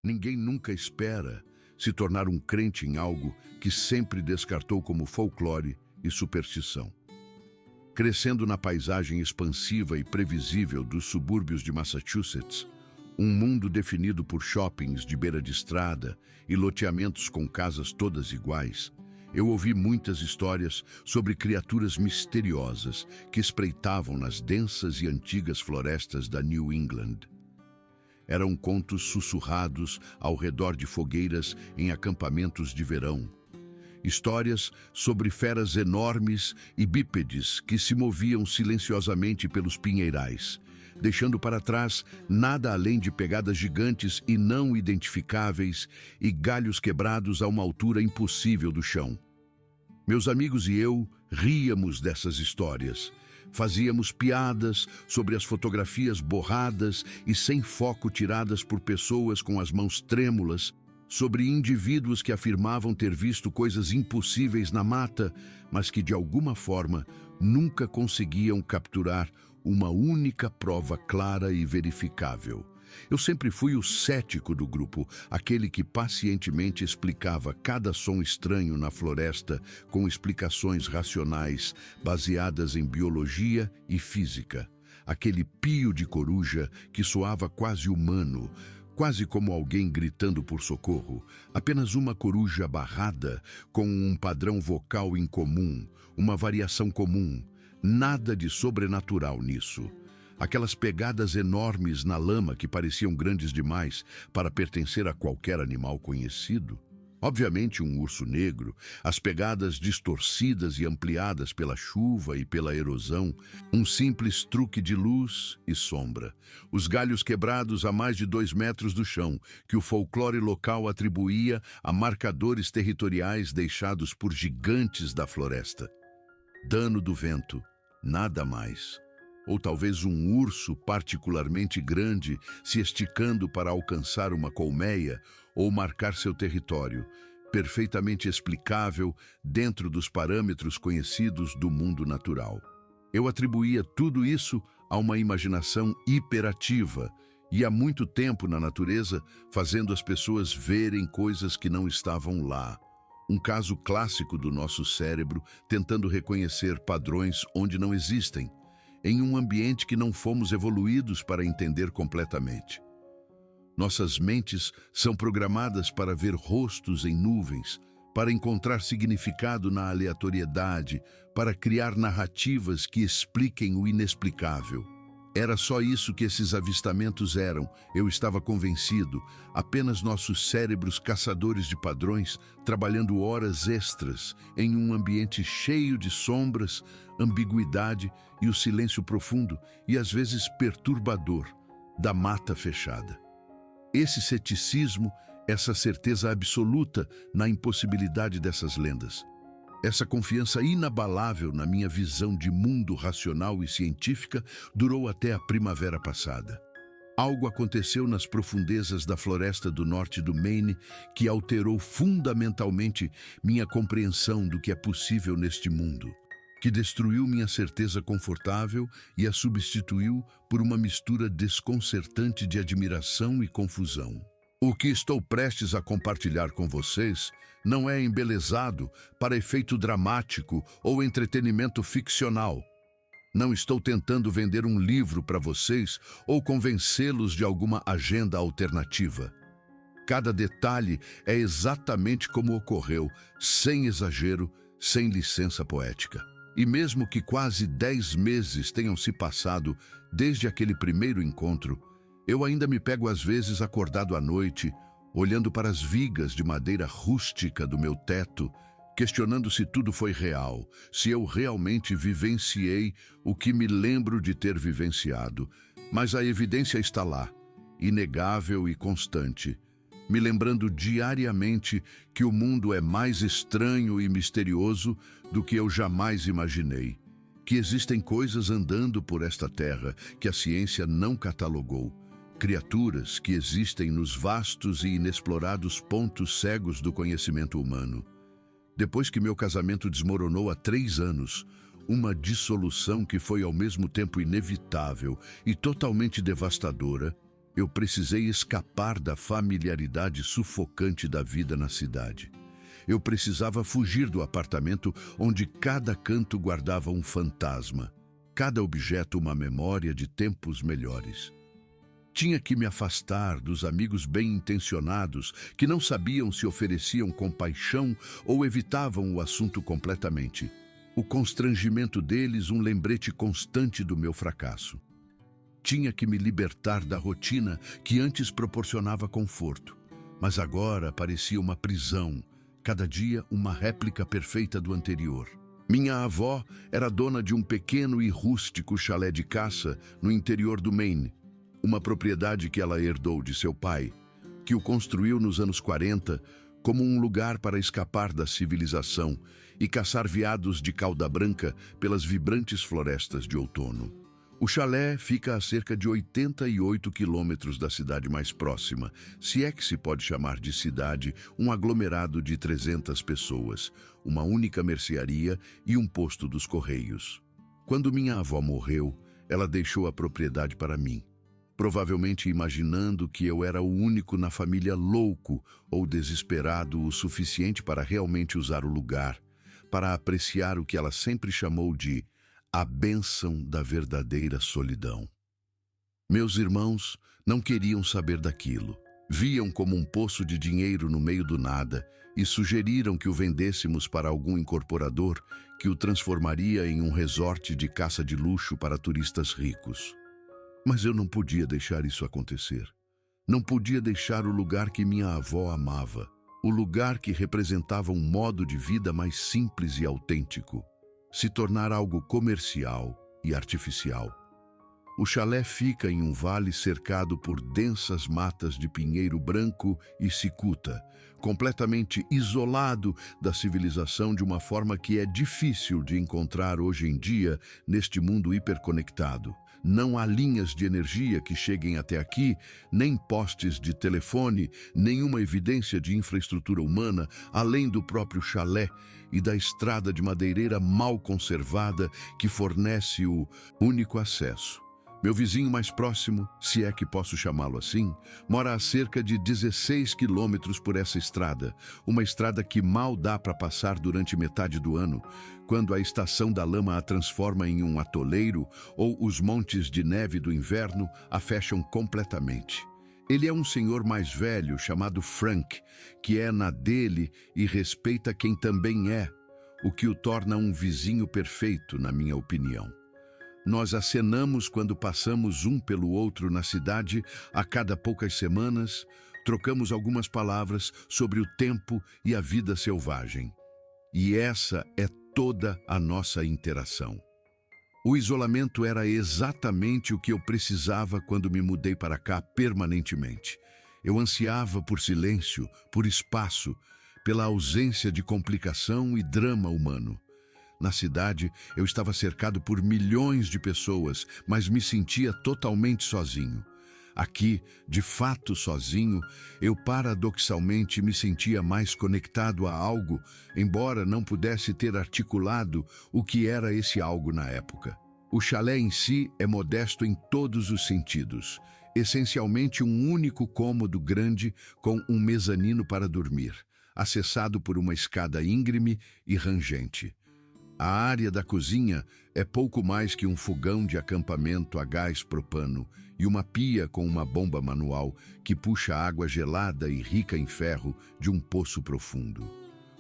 Ninguém nunca espera se tornar um crente em algo que sempre descartou como folclore e superstição. Crescendo na paisagem expansiva e previsível dos subúrbios de Massachusetts, um mundo definido por shoppings de beira de estrada e loteamentos com casas todas iguais, eu ouvi muitas histórias sobre criaturas misteriosas que espreitavam nas densas e antigas florestas da New England. Eram contos sussurrados ao redor de fogueiras em acampamentos de verão. Histórias sobre feras enormes e bípedes que se moviam silenciosamente pelos pinheirais, deixando para trás nada além de pegadas gigantes e não identificáveis e galhos quebrados a uma altura impossível do chão. Meus amigos e eu ríamos dessas histórias. Fazíamos piadas sobre as fotografias borradas e sem foco tiradas por pessoas com as mãos trêmulas, sobre indivíduos que afirmavam ter visto coisas impossíveis na mata, mas que de alguma forma nunca conseguiam capturar uma única prova clara e verificável. Eu sempre fui o cético do grupo, aquele que pacientemente explicava cada som estranho na floresta com explicações racionais baseadas em biologia e física. Aquele pio de coruja que soava quase humano, quase como alguém gritando por socorro, apenas uma coruja barrada com um padrão vocal incomum, uma variação comum, nada de sobrenatural nisso. Aquelas pegadas enormes na lama que pareciam grandes demais para pertencer a qualquer animal conhecido. Obviamente um urso negro, as pegadas distorcidas e ampliadas pela chuva e pela erosão, um simples truque de luz e sombra. Os galhos quebrados a mais de 2 metros do chão, que o folclore local atribuía a marcadores territoriais deixados por gigantes da floresta. Dano do vento, nada mais. Ou talvez um urso particularmente grande se esticando para alcançar uma colmeia ou marcar seu território, perfeitamente explicável dentro dos parâmetros conhecidos do mundo natural. Eu atribuía tudo isso a uma imaginação hiperativa e há muito tempo na natureza, fazendo as pessoas verem coisas que não estavam lá. Um caso clássico do nosso cérebro tentando reconhecer padrões onde não existem, em um ambiente que não fomos evoluídos para entender completamente. Nossas mentes são programadas para ver rostos em nuvens, para encontrar significado na aleatoriedade, para criar narrativas que expliquem o inexplicável. Era só isso que esses avistamentos eram, eu estava convencido, apenas nossos cérebros caçadores de padrões trabalhando horas extras em um ambiente cheio de sombras, ambiguidade e o silêncio profundo e às vezes perturbador da mata fechada. Esse ceticismo, essa certeza absoluta na impossibilidade dessas lendas. Essa confiança inabalável na minha visão de mundo racional e científica durou até a primavera passada. Algo aconteceu nas profundezas da floresta do norte do Maine que alterou fundamentalmente minha compreensão do que é possível neste mundo, que destruiu minha certeza confortável e a substituiu por uma mistura desconcertante de admiração e confusão. O que estou prestes a compartilhar com vocês não é embelezado para efeito dramático ou entretenimento ficcional. Não estou tentando vender um livro para vocês ou convencê-los de alguma agenda alternativa. Cada detalhe é exatamente como ocorreu, sem exagero, sem licença poética. E mesmo que quase 10 meses tenham se passado desde aquele primeiro encontro, eu ainda me pego às vezes acordado à noite, olhando para as vigas de madeira rústica do meu teto, questionando se tudo foi real, se eu realmente vivenciei o que me lembro de ter vivenciado. Mas a evidência está lá, inegável e constante, me lembrando diariamente que o mundo é mais estranho e misterioso do que eu jamais imaginei, que existem coisas andando por esta terra que a ciência não catalogou, criaturas que existem nos vastos e inexplorados pontos cegos do conhecimento humano. Depois que meu casamento desmoronou há 3 anos, uma dissolução que foi ao mesmo tempo inevitável e totalmente devastadora, Eu precisei escapar da familiaridade sufocante da vida na cidade. Eu precisava fugir do apartamento onde cada canto guardava um fantasma, cada objeto uma memória de tempos melhores. Tinha que me afastar dos amigos bem-intencionados que não sabiam se ofereciam compaixão ou evitavam o assunto completamente. O constrangimento deles, um lembrete constante do meu fracasso. Tinha que me libertar da rotina que antes proporcionava conforto, mas agora parecia uma prisão, cada dia uma réplica perfeita do anterior. Minha avó era dona de um pequeno e rústico chalé de caça no interior do Maine, uma propriedade que ela herdou de seu pai, que o construiu nos anos 40 como um lugar para escapar da civilização e caçar veados de cauda branca pelas vibrantes florestas de outono. O chalé fica a cerca de 88 quilômetros da cidade mais próxima, se é que se pode chamar de cidade um aglomerado de 300 pessoas, uma única mercearia e um posto dos Correios. Quando minha avó morreu, ela deixou a propriedade para mim, provavelmente imaginando que eu era o único na família louco ou desesperado o suficiente para realmente usar o lugar, para apreciar o que ela sempre chamou de a bênção da verdadeira solidão. Meus irmãos não queriam saber daquilo. Viam como um poço de dinheiro no meio do nada e sugeriram que o vendêssemos para algum incorporador que o transformaria em um resort de caça de luxo para turistas ricos. Mas eu não podia deixar isso acontecer. Não podia deixar o lugar que minha avó amava, o lugar que representava um modo de vida mais simples e autêntico, se tornar algo comercial e artificial. O chalé fica em um vale cercado por densas matas de pinheiro branco e cicuta, completamente isolado da civilização de uma forma que é difícil de encontrar hoje em dia neste mundo hiperconectado. Não há linhas de energia que cheguem até aqui, nem postes de telefone, nenhuma evidência de infraestrutura humana, além do próprio chalé e da estrada de madeireira mal conservada que fornece o único acesso. Meu vizinho mais próximo, se é que posso chamá-lo assim, mora a cerca de 16 quilômetros por essa estrada, uma estrada que mal dá para passar durante metade do ano, quando a estação da lama a transforma em um atoleiro ou os montes de neve do inverno a fecham completamente. Ele é um senhor mais velho chamado Frank, que é na dele e respeita quem também é, o que o torna um vizinho perfeito, na minha opinião. Nós acenamos quando passamos um pelo outro na cidade a cada poucas semanas, trocamos algumas palavras sobre o tempo e a vida selvagem. E essa é toda a nossa interação. O isolamento era exatamente o que eu precisava quando me mudei para cá permanentemente. Eu ansiava por silêncio, por espaço, pela ausência de complicação e drama humano. Na cidade, eu estava cercado por milhões de pessoas, mas me sentia totalmente sozinho. Aqui, de fato sozinho, eu paradoxalmente me sentia mais conectado a algo, embora não pudesse ter articulado o que era esse algo na época. O chalé em si é modesto em todos os sentidos, essencialmente um único cômodo grande com um mezanino para dormir, acessado por uma escada íngreme e rangente. A área da cozinha é pouco mais que um fogão de acampamento a gás propano e uma pia com uma bomba manual que puxa água gelada e rica em ferro de um poço profundo.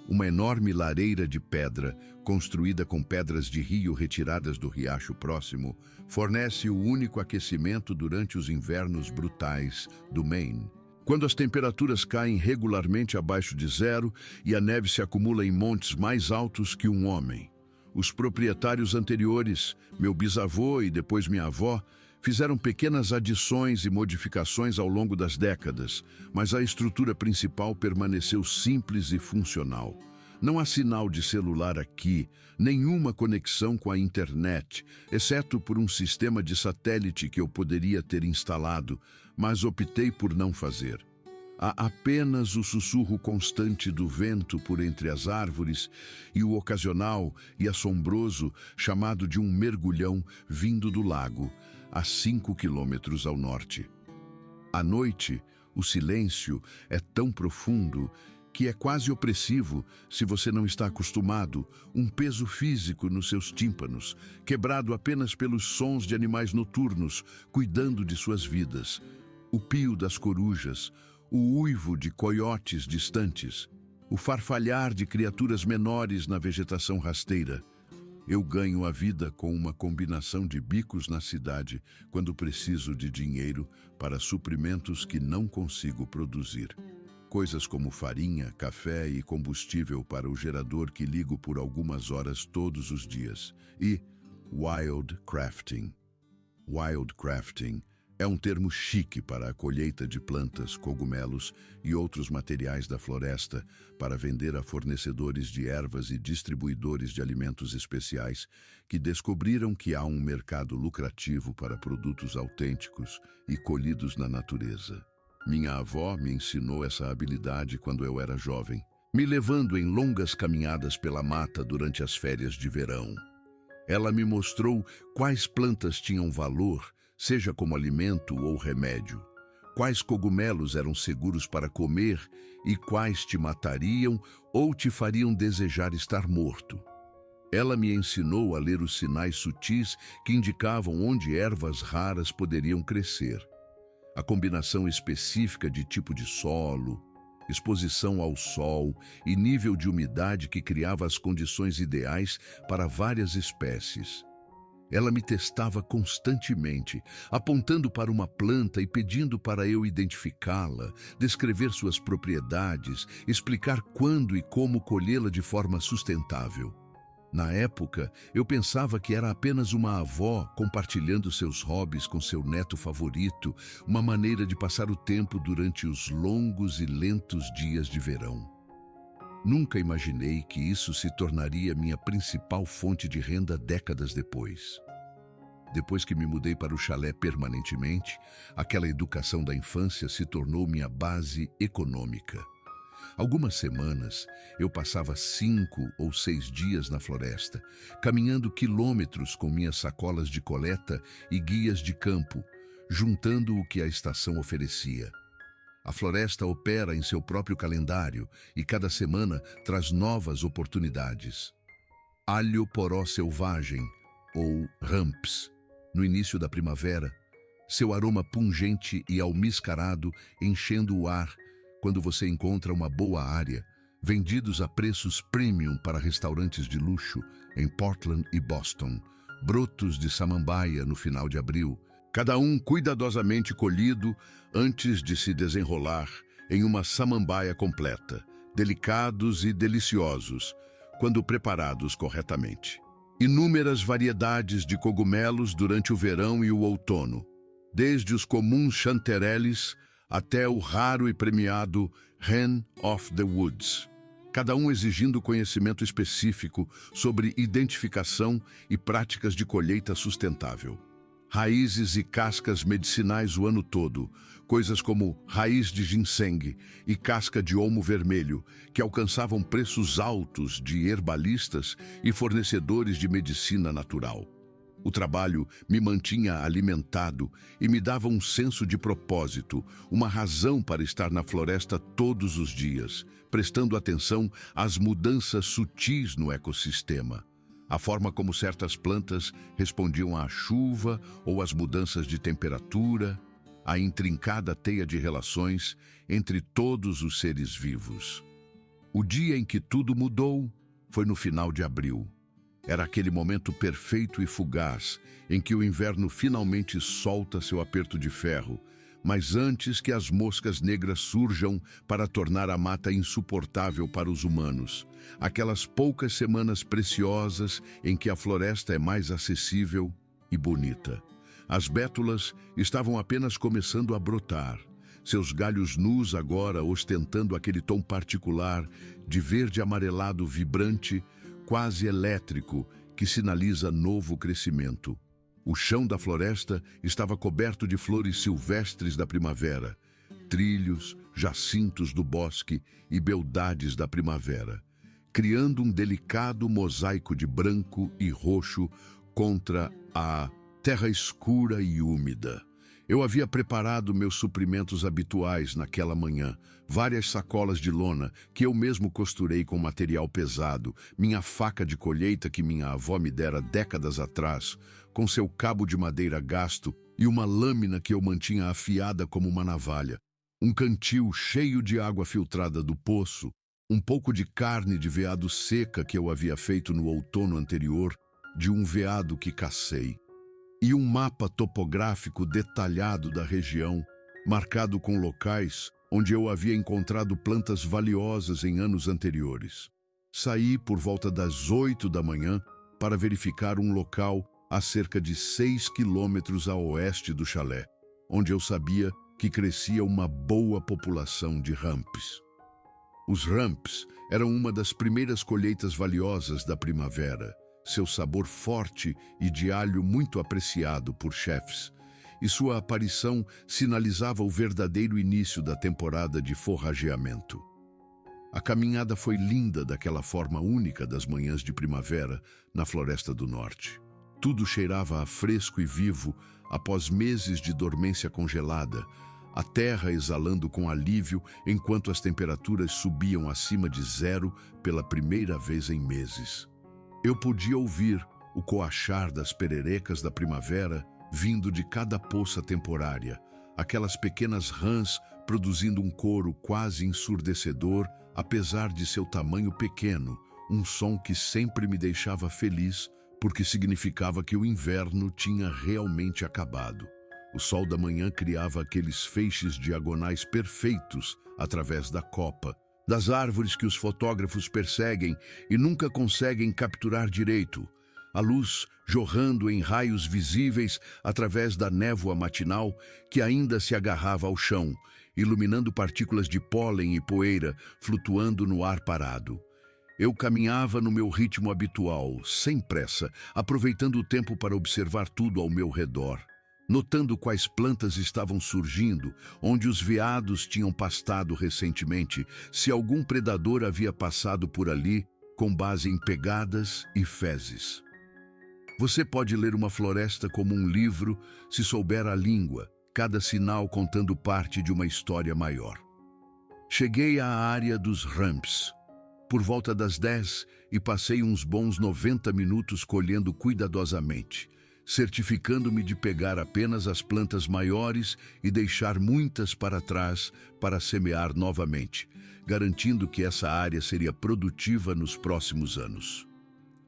Uma enorme lareira de pedra, construída com pedras de rio retiradas do riacho próximo, fornece o único aquecimento durante os invernos brutais do Maine. Quando as temperaturas caem regularmente abaixo de zero e a neve se acumula em montes mais altos que um homem. Os proprietários anteriores, meu bisavô e depois minha avó, fizeram pequenas adições e modificações ao longo das décadas, mas a estrutura principal permaneceu simples e funcional. Não há sinal de celular aqui, nenhuma conexão com a internet, exceto por um sistema de satélite que eu poderia ter instalado, mas optei por não fazer. Há apenas o sussurro constante do vento por entre as árvores e o ocasional e assombroso chamado de um mergulhão vindo do lago, a 5 quilômetros ao norte. À noite, o silêncio é tão profundo que é quase opressivo se você não está acostumado, um peso físico nos seus tímpanos, quebrado apenas pelos sons de animais noturnos, cuidando de suas vidas. O pio das corujas, o uivo de coiotes distantes, o farfalhar de criaturas menores na vegetação rasteira. Eu ganho a vida com uma combinação de bicos na cidade quando preciso de dinheiro para suprimentos que não consigo produzir. Coisas como farinha, café e combustível para o gerador que ligo por algumas horas todos os dias. E wildcrafting. Wildcrafting é um termo chique para a colheita de plantas, cogumelos e outros materiais da floresta para vender a fornecedores de ervas e distribuidores de alimentos especiais que descobriram que há um mercado lucrativo para produtos autênticos e colhidos na natureza. Minha avó me ensinou essa habilidade quando eu era jovem, me levando em longas caminhadas pela mata durante as férias de verão. Ela me mostrou quais plantas tinham valor, seja como alimento ou remédio, quais cogumelos eram seguros para comer e quais te matariam ou te fariam desejar estar morto. Ela me ensinou a ler os sinais sutis que indicavam onde ervas raras poderiam crescer. A combinação específica de tipo de solo, exposição ao sol e nível de umidade que criava as condições ideais para várias espécies. Ela me testava constantemente, apontando para uma planta e pedindo para eu identificá-la, descrever suas propriedades, explicar quando e como colhê-la de forma sustentável. Na época, eu pensava que era apenas uma avó compartilhando seus hobbies com seu neto favorito, uma maneira de passar o tempo durante os longos e lentos dias de verão. Nunca imaginei que isso se tornaria minha principal fonte de renda décadas depois. Depois que me mudei para o chalé permanentemente, aquela educação da infância se tornou minha base econômica. Algumas semanas, eu passava 5 ou 6 dias na floresta, caminhando quilômetros com minhas sacolas de coleta e guias de campo, juntando o que a estação oferecia. A floresta opera em seu próprio calendário e cada semana traz novas oportunidades. Alho poró selvagem, ou ramps, no início da primavera, seu aroma pungente e almiscarado enchendo o ar quando você encontra uma boa área, vendidos a preços premium para restaurantes de luxo em Portland e Boston, brotos de samambaia no final de abril, cada um cuidadosamente colhido antes de se desenrolar em uma samambaia completa, delicados e deliciosos, quando preparados corretamente. Inúmeras variedades de cogumelos durante o verão e o outono, desde os comuns chanterelles até o raro e premiado Hen of the Woods, cada um exigindo conhecimento específico sobre identificação e práticas de colheita sustentável. Raízes e cascas medicinais o ano todo, coisas como raiz de ginseng e casca de olmo vermelho, que alcançavam preços altos de herbalistas e fornecedores de medicina natural. O trabalho me mantinha alimentado e me dava um senso de propósito, uma razão para estar na floresta todos os dias, prestando atenção às mudanças sutis no ecossistema. A forma como certas plantas respondiam à chuva ou às mudanças de temperatura, a intrincada teia de relações entre todos os seres vivos. O dia em que tudo mudou foi no final de abril. Era aquele momento perfeito e fugaz em que o inverno finalmente solta seu aperto de ferro, mas antes que as moscas negras surjam para tornar a mata insuportável para os humanos, aquelas poucas semanas preciosas em que a floresta é mais acessível e bonita. As bétulas estavam apenas começando a brotar, seus galhos nus agora ostentando aquele tom particular de verde amarelado vibrante, quase elétrico, que sinaliza novo crescimento. O chão da floresta estava coberto de flores silvestres da primavera, trilhos, jacintos do bosque e beldades da primavera, criando um delicado mosaico de branco e roxo contra a terra escura e úmida. Eu havia preparado meus suprimentos habituais naquela manhã, várias sacolas de lona que eu mesmo costurei com material pesado, minha faca de colheita que minha avó me dera décadas atrás, com seu cabo de madeira gasto e uma lâmina que eu mantinha afiada como uma navalha, um cantil cheio de água filtrada do poço, um pouco de carne de veado seca que eu havia feito no outono anterior, de um veado que cacei, e um mapa topográfico detalhado da região, marcado com locais onde eu havia encontrado plantas valiosas em anos anteriores. Saí por volta das 8 da manhã para verificar um local a cerca de 6 quilômetros a oeste do chalé, onde eu sabia que crescia uma boa população de ramps. Os ramps eram uma das primeiras colheitas valiosas da primavera, seu sabor forte e de alho muito apreciado por chefes, e sua aparição sinalizava o verdadeiro início da temporada de forrageamento. A caminhada foi linda daquela forma única das manhãs de primavera na Floresta do Norte. Tudo cheirava a fresco e vivo após meses de dormência congelada, a terra exalando com alívio enquanto as temperaturas subiam acima de zero pela primeira vez em meses. Eu podia ouvir o coachar das pererecas da primavera vindo de cada poça temporária, aquelas pequenas rãs produzindo um coro quase ensurdecedor, apesar de seu tamanho pequeno, um som que sempre me deixava feliz, porque significava que o inverno tinha realmente acabado. O sol da manhã criava aqueles feixes diagonais perfeitos através da copa, das árvores que os fotógrafos perseguem e nunca conseguem capturar direito, a luz jorrando em raios visíveis através da névoa matinal que ainda se agarrava ao chão, iluminando partículas de pólen e poeira flutuando no ar parado. Eu caminhava no meu ritmo habitual, sem pressa, aproveitando o tempo para observar tudo ao meu redor, notando quais plantas estavam surgindo, onde os veados tinham pastado recentemente, se algum predador havia passado por ali, com base em pegadas e fezes. Você pode ler uma floresta como um livro se souber a língua, cada sinal contando parte de uma história maior. Cheguei à área dos ramps por volta das 10 e passei uns bons 90 minutos colhendo cuidadosamente, certificando-me de pegar apenas as plantas maiores e deixar muitas para trás para semear novamente, garantindo que essa área seria produtiva nos próximos anos.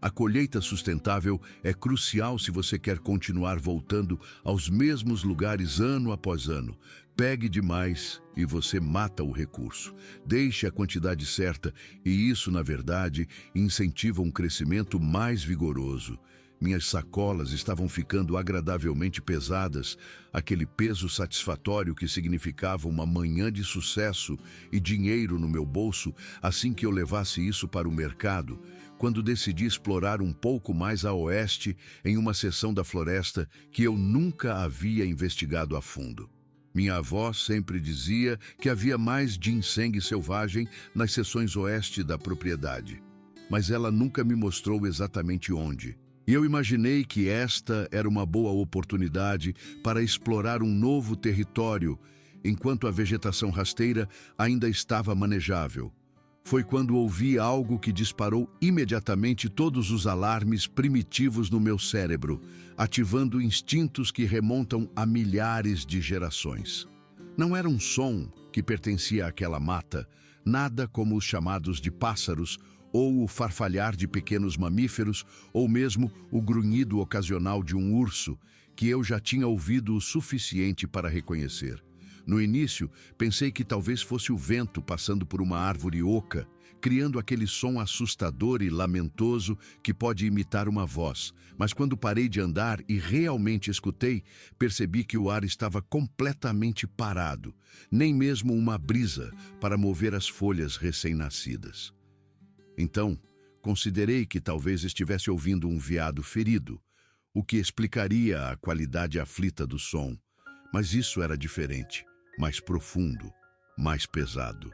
A colheita sustentável é crucial se você quer continuar voltando aos mesmos lugares ano após ano. Pegue demais e você mata o recurso. Deixe a quantidade certa e isso, na verdade, incentiva um crescimento mais vigoroso. Minhas sacolas estavam ficando agradavelmente pesadas, aquele peso satisfatório que significava uma manhã de sucesso e dinheiro no meu bolso assim que eu levasse isso para o mercado, quando decidi explorar um pouco mais a oeste em uma seção da floresta que eu nunca havia investigado a fundo. Minha avó sempre dizia que havia mais ginseng selvagem nas seções oeste da propriedade, mas ela nunca me mostrou exatamente onde. E eu imaginei que esta era uma boa oportunidade para explorar um novo território, enquanto a vegetação rasteira ainda estava manejável. Foi quando ouvi algo que disparou imediatamente todos os alarmes primitivos no meu cérebro, ativando instintos que remontam a milhares de gerações. Não era um som que pertencia àquela mata, nada como os chamados de pássaros, ou o farfalhar de pequenos mamíferos, ou mesmo o grunhido ocasional de um urso, que eu já tinha ouvido o suficiente para reconhecer. No início, pensei que talvez fosse o vento passando por uma árvore oca, criando aquele som assustador e lamentoso que pode imitar uma voz. Mas quando parei de andar e realmente escutei, percebi que o ar estava completamente parado, nem mesmo uma brisa para mover as folhas recém-nascidas. Então, considerei que talvez estivesse ouvindo um veado ferido, o que explicaria a qualidade aflita do som. Mas isso era diferente, mais profundo, mais pesado.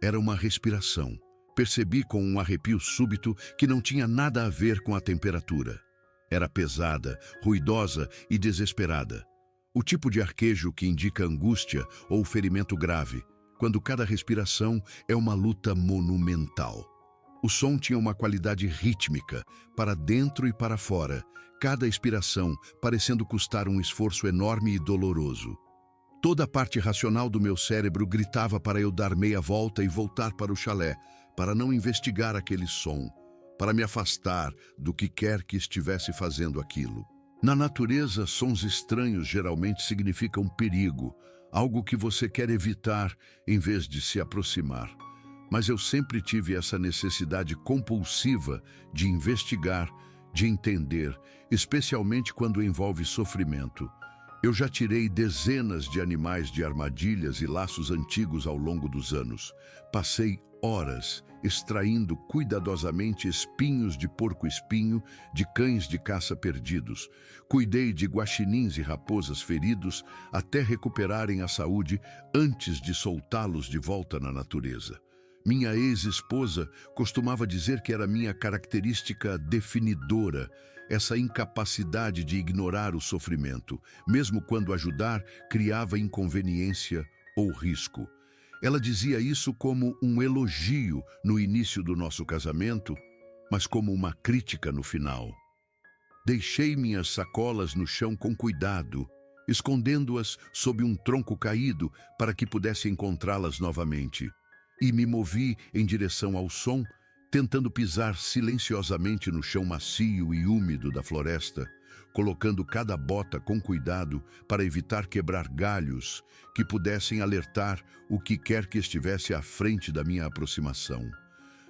Era uma respiração. Percebi com um arrepio súbito que não tinha nada a ver com a temperatura. Era pesada, ruidosa e desesperada. O tipo de arquejo que indica angústia ou ferimento grave, quando cada respiração é uma luta monumental. O som tinha uma qualidade rítmica, para dentro e para fora, cada expiração parecendo custar um esforço enorme e doloroso. Toda a parte racional do meu cérebro gritava para eu dar meia volta e voltar para o chalé, para não investigar aquele som, para me afastar do que quer que estivesse fazendo aquilo. Na natureza, sons estranhos geralmente significam perigo, algo que você quer evitar em vez de se aproximar. Mas eu sempre tive essa necessidade compulsiva de investigar, de entender, especialmente quando envolve sofrimento. Eu já tirei dezenas de animais de armadilhas e laços antigos ao longo dos anos. Passei horas extraindo cuidadosamente espinhos de porco-espinho de cães de caça perdidos. Cuidei de guaxinins e raposas feridos até recuperarem a saúde antes de soltá-los de volta na natureza. Minha ex-esposa costumava dizer que era minha característica definidora, essa incapacidade de ignorar o sofrimento, mesmo quando ajudar criava inconveniência ou risco. Ela dizia isso como um elogio no início do nosso casamento, mas como uma crítica no final. Deixei minhas sacolas no chão com cuidado, escondendo-as sob um tronco caído para que pudesse encontrá-las novamente. E me movi em direção ao som, tentando pisar silenciosamente no chão macio e úmido da floresta, colocando cada bota com cuidado para evitar quebrar galhos que pudessem alertar o que quer que estivesse à frente da minha aproximação.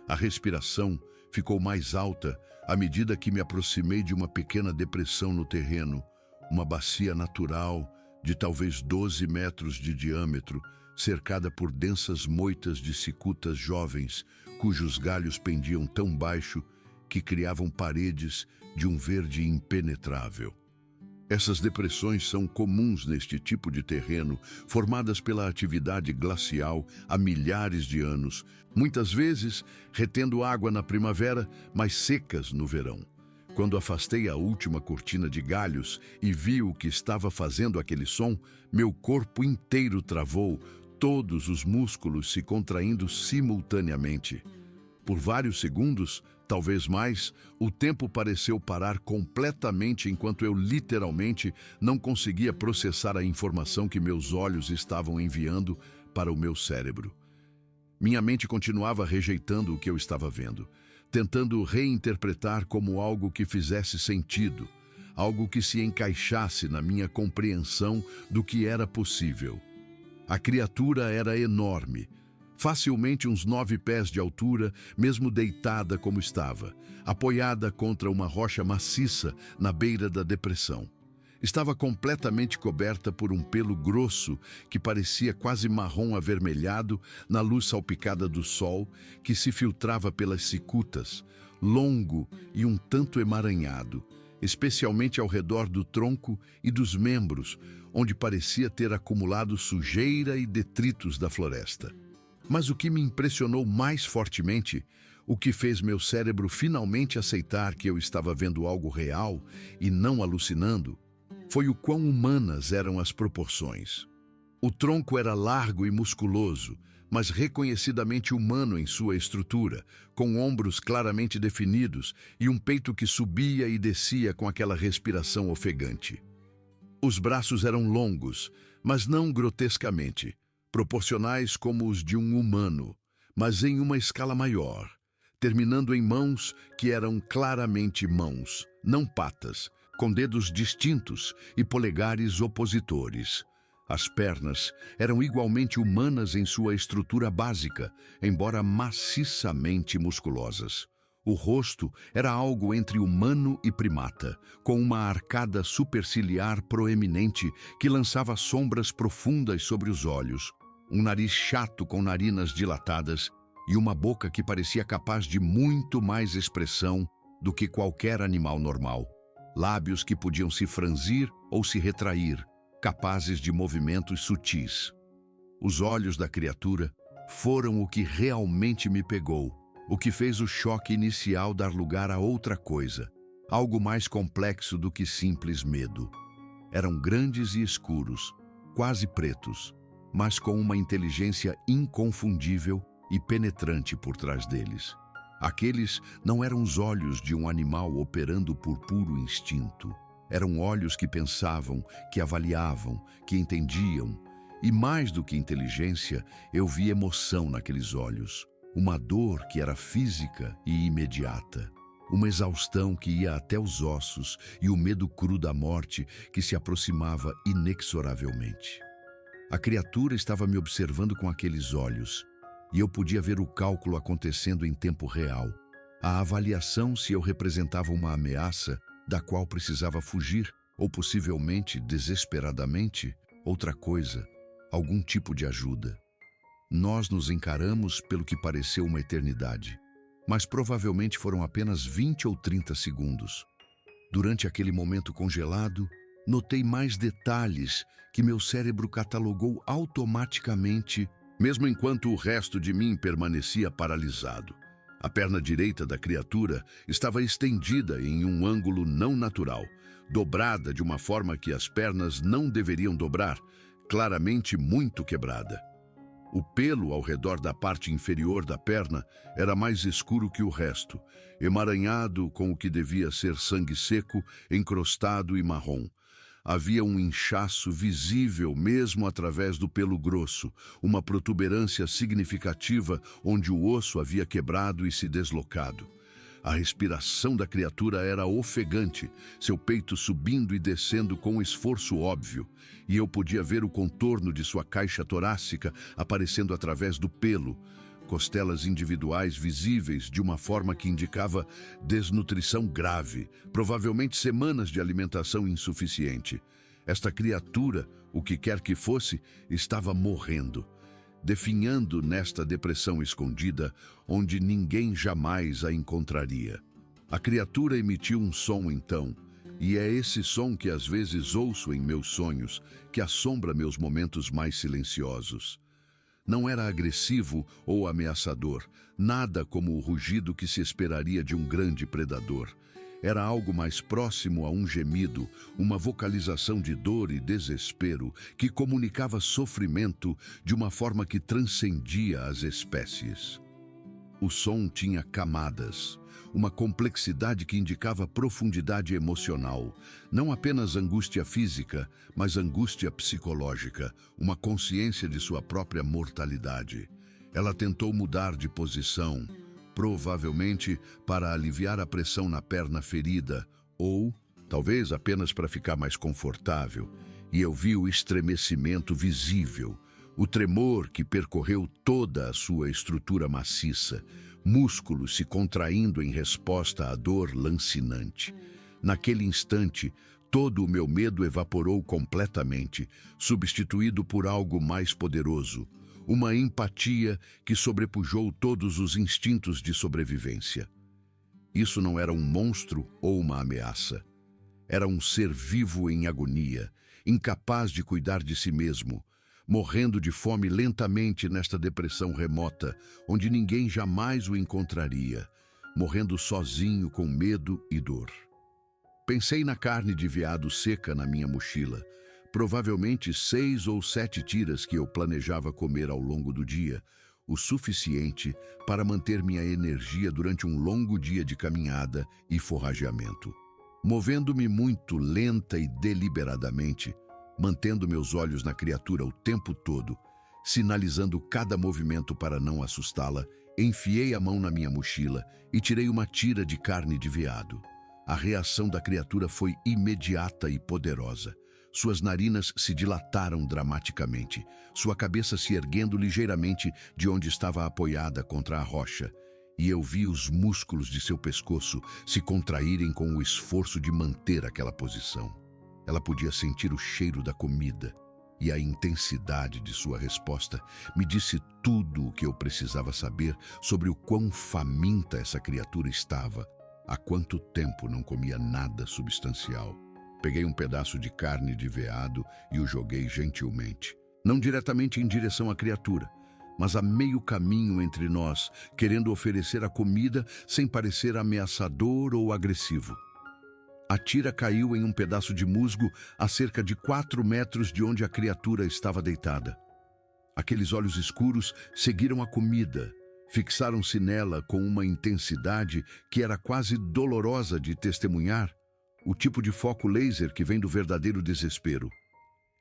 A respiração ficou mais alta à medida que me aproximei de uma pequena depressão no terreno, uma bacia natural de talvez 12 metros de diâmetro, cercada por densas moitas de cicutas jovens, cujos galhos pendiam tão baixo que criavam paredes de um verde impenetrável. Essas depressões são comuns neste tipo de terreno, formadas pela atividade glacial há milhares de anos, muitas vezes retendo água na primavera, mas secas no verão. Quando afastei a última cortina de galhos e vi o que estava fazendo aquele som, meu corpo inteiro travou, todos os músculos se contraindo simultaneamente. Por vários segundos, talvez mais, o tempo pareceu parar completamente enquanto eu literalmente não conseguia processar a informação que meus olhos estavam enviando para o meu cérebro. Minha mente continuava rejeitando o que eu estava vendo, tentando reinterpretar como algo que fizesse sentido, algo que se encaixasse na minha compreensão do que era possível. A criatura era enorme, facilmente uns 9 pés de altura, mesmo deitada como estava, apoiada contra uma rocha maciça na beira da depressão. Estava completamente coberta por um pelo grosso que parecia quase marrom avermelhado na luz salpicada do sol que se filtrava pelas cicutas, longo e um tanto emaranhado, especialmente ao redor do tronco e dos membros, onde parecia ter acumulado sujeira e detritos da floresta. Mas o que me impressionou mais fortemente, o que fez meu cérebro finalmente aceitar que eu estava vendo algo real e não alucinando, foi o quão humanas eram as proporções. O tronco era largo e musculoso, mas reconhecidamente humano em sua estrutura, com ombros claramente definidos e um peito que subia e descia com aquela respiração ofegante. Os braços eram longos, mas não grotescamente, proporcionais como os de um humano, mas em uma escala maior, terminando em mãos que eram claramente mãos, não patas, com dedos distintos e polegares opositores. As pernas eram igualmente humanas em sua estrutura básica, embora maciçamente musculosas. O rosto era algo entre humano e primata, com uma arcada superciliar proeminente que lançava sombras profundas sobre os olhos, um nariz chato com narinas dilatadas e uma boca que parecia capaz de muito mais expressão do que qualquer animal normal. Lábios que podiam se franzir ou se retrair, capazes de movimentos sutis. Os olhos da criatura foram o que realmente me pegou, o que fez o choque inicial dar lugar a outra coisa, algo mais complexo do que simples medo. Eram grandes e escuros, quase pretos, mas com uma inteligência inconfundível e penetrante por trás deles. Aqueles não eram os olhos de um animal operando por puro instinto. Eram olhos que pensavam, que avaliavam, que entendiam. E mais do que inteligência, eu vi emoção naqueles olhos. Uma dor que era física e imediata. Uma exaustão que ia até os ossos e o medo cru da morte que se aproximava inexoravelmente. A criatura estava me observando com aqueles olhos, e eu podia ver o cálculo acontecendo em tempo real. A avaliação se eu representava uma ameaça da qual precisava fugir, ou possivelmente, desesperadamente, outra coisa, algum tipo de ajuda. Nós nos encaramos pelo que pareceu uma eternidade, mas provavelmente foram apenas 20 ou 30 segundos. Durante aquele momento congelado, notei mais detalhes que meu cérebro catalogou automaticamente, mesmo enquanto o resto de mim permanecia paralisado. A perna direita da criatura estava estendida em um ângulo não natural, dobrada de uma forma que as pernas não deveriam dobrar, claramente muito quebrada. O pelo ao redor da parte inferior da perna era mais escuro que o resto, emaranhado com o que devia ser sangue seco, encrostado e marrom. Havia um inchaço visível mesmo através do pelo grosso, uma protuberância significativa onde o osso havia quebrado e se deslocado. A respiração da criatura era ofegante, seu peito subindo e descendo com um esforço óbvio, e eu podia ver o contorno de sua caixa torácica aparecendo através do pelo, costelas individuais visíveis de uma forma que indicava desnutrição grave, provavelmente semanas de alimentação insuficiente. Esta criatura, o que quer que fosse, estava morrendo, definhando nesta depressão escondida, onde ninguém jamais a encontraria. A criatura emitiu um som então, e é esse som que às vezes ouço em meus sonhos, que assombra meus momentos mais silenciosos. Não era agressivo ou ameaçador, nada como o rugido que se esperaria de um grande predador. Era algo mais próximo a um gemido, uma vocalização de dor e desespero que comunicava sofrimento de uma forma que transcendia as espécies. O som tinha camadas, uma complexidade que indicava profundidade emocional, não apenas angústia física, mas angústia psicológica, uma consciência de sua própria mortalidade. Ela tentou mudar de posição, provavelmente para aliviar a pressão na perna ferida, ou talvez apenas para ficar mais confortável, e eu vi o estremecimento visível, o tremor que percorreu toda a sua estrutura maciça, músculos se contraindo em resposta à dor lancinante. Naquele instante, todo o meu medo evaporou completamente, substituído por algo mais poderoso, uma empatia que sobrepujou todos os instintos de sobrevivência. Isso não era um monstro ou uma ameaça. Era um ser vivo em agonia, incapaz de cuidar de si mesmo, morrendo de fome lentamente nesta depressão remota, onde ninguém jamais o encontraria, morrendo sozinho com medo e dor. Pensei na carne de veado seca na minha mochila, provavelmente 6 ou 7 tiras que eu planejava comer ao longo do dia, o suficiente para manter minha energia durante um longo dia de caminhada e forrageamento. Movendo-me muito lenta e deliberadamente, mantendo meus olhos na criatura o tempo todo, sinalizando cada movimento para não assustá-la, enfiei a mão na minha mochila e tirei uma tira de carne de veado. A reação da criatura foi imediata e poderosa. Suas narinas se dilataram dramaticamente, sua cabeça se erguendo ligeiramente de onde estava apoiada contra a rocha, e eu vi os músculos de seu pescoço se contraírem com o esforço de manter aquela posição. Ela podia sentir o cheiro da comida, e a intensidade de sua resposta me disse tudo o que eu precisava saber sobre o quão faminta essa criatura estava. Há quanto tempo não comia nada substancial. Peguei um pedaço de carne de veado e o joguei gentilmente. Não diretamente em direção à criatura, mas a meio caminho entre nós, querendo oferecer a comida sem parecer ameaçador ou agressivo. A tira caiu em um pedaço de musgo a cerca de 4 metros de onde a criatura estava deitada. Aqueles olhos escuros seguiram a comida, fixaram-se nela com uma intensidade que era quase dolorosa de testemunhar, o tipo de foco laser que vem do verdadeiro desespero.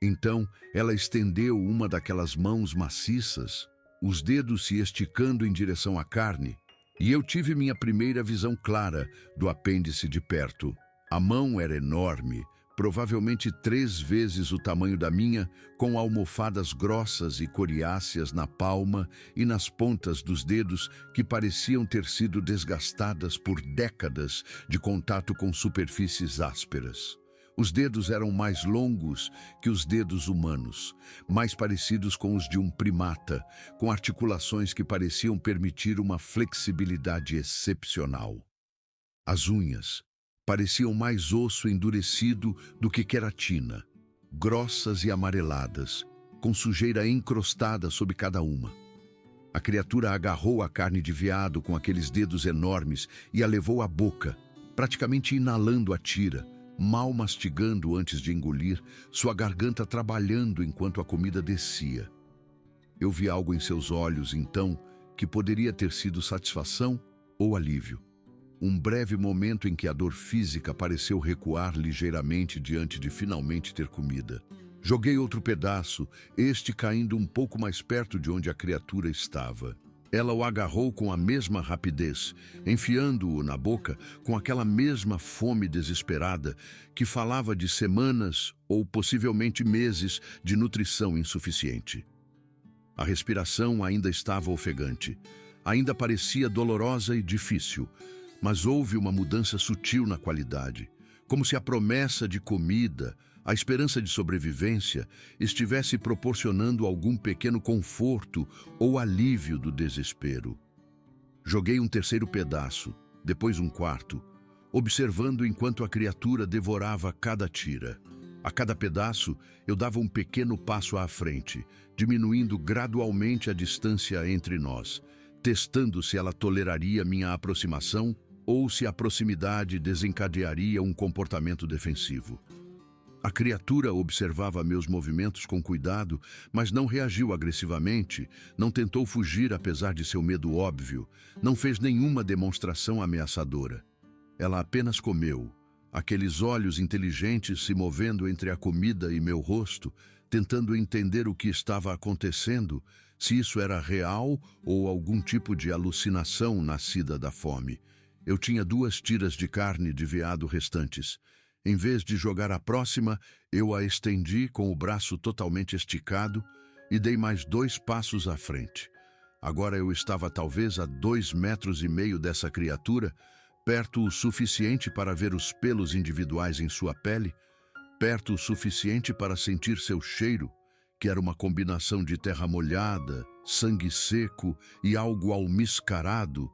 Então, ela estendeu uma daquelas mãos maciças, os dedos se esticando em direção à carne, e eu tive minha primeira visão clara do apêndice de perto. A mão era enorme, provavelmente 3 vezes o tamanho da minha, com almofadas grossas e coriáceas na palma e nas pontas dos dedos que pareciam ter sido desgastadas por décadas de contato com superfícies ásperas. Os dedos eram mais longos que os dedos humanos, mais parecidos com os de um primata, com articulações que pareciam permitir uma flexibilidade excepcional. As unhas pareciam mais osso endurecido do que queratina, grossas e amareladas, com sujeira encrostada sob cada uma. A criatura agarrou a carne de veado com aqueles dedos enormes e a levou à boca, praticamente inalando a tira, mal mastigando antes de engolir, sua garganta trabalhando enquanto a comida descia. Eu vi algo em seus olhos, então, que poderia ter sido satisfação ou alívio. Um breve momento em que a dor física pareceu recuar ligeiramente diante de finalmente ter comida. Joguei outro pedaço, este caindo um pouco mais perto de onde a criatura estava. Ela o agarrou com a mesma rapidez, enfiando-o na boca com aquela mesma fome desesperada que falava de semanas ou possivelmente meses de nutrição insuficiente. A respiração ainda estava ofegante, ainda parecia dolorosa e difícil, mas houve uma mudança sutil na qualidade, como se a promessa de comida, a esperança de sobrevivência, estivesse proporcionando algum pequeno conforto ou alívio do desespero. Joguei um terceiro pedaço, depois um quarto, observando enquanto a criatura devorava cada tira. A cada pedaço, eu dava um pequeno passo à frente, diminuindo gradualmente a distância entre nós, testando se ela toleraria minha aproximação ou se a proximidade desencadearia um comportamento defensivo. A criatura observava meus movimentos com cuidado, mas não reagiu agressivamente, não tentou fugir apesar de seu medo óbvio, não fez nenhuma demonstração ameaçadora. Ela apenas comeu, aqueles olhos inteligentes se movendo entre a comida e meu rosto, tentando entender o que estava acontecendo, se isso era real ou algum tipo de alucinação nascida da fome. Eu tinha 2 tiras de carne de veado restantes. Em vez de jogar a próxima, eu a estendi com o braço totalmente esticado e dei mais 2 passos à frente. Agora eu estava talvez a 2,5 metros dessa criatura, perto o suficiente para ver os pelos individuais em sua pele, perto o suficiente para sentir seu cheiro, que era uma combinação de terra molhada, sangue seco e algo almiscarado,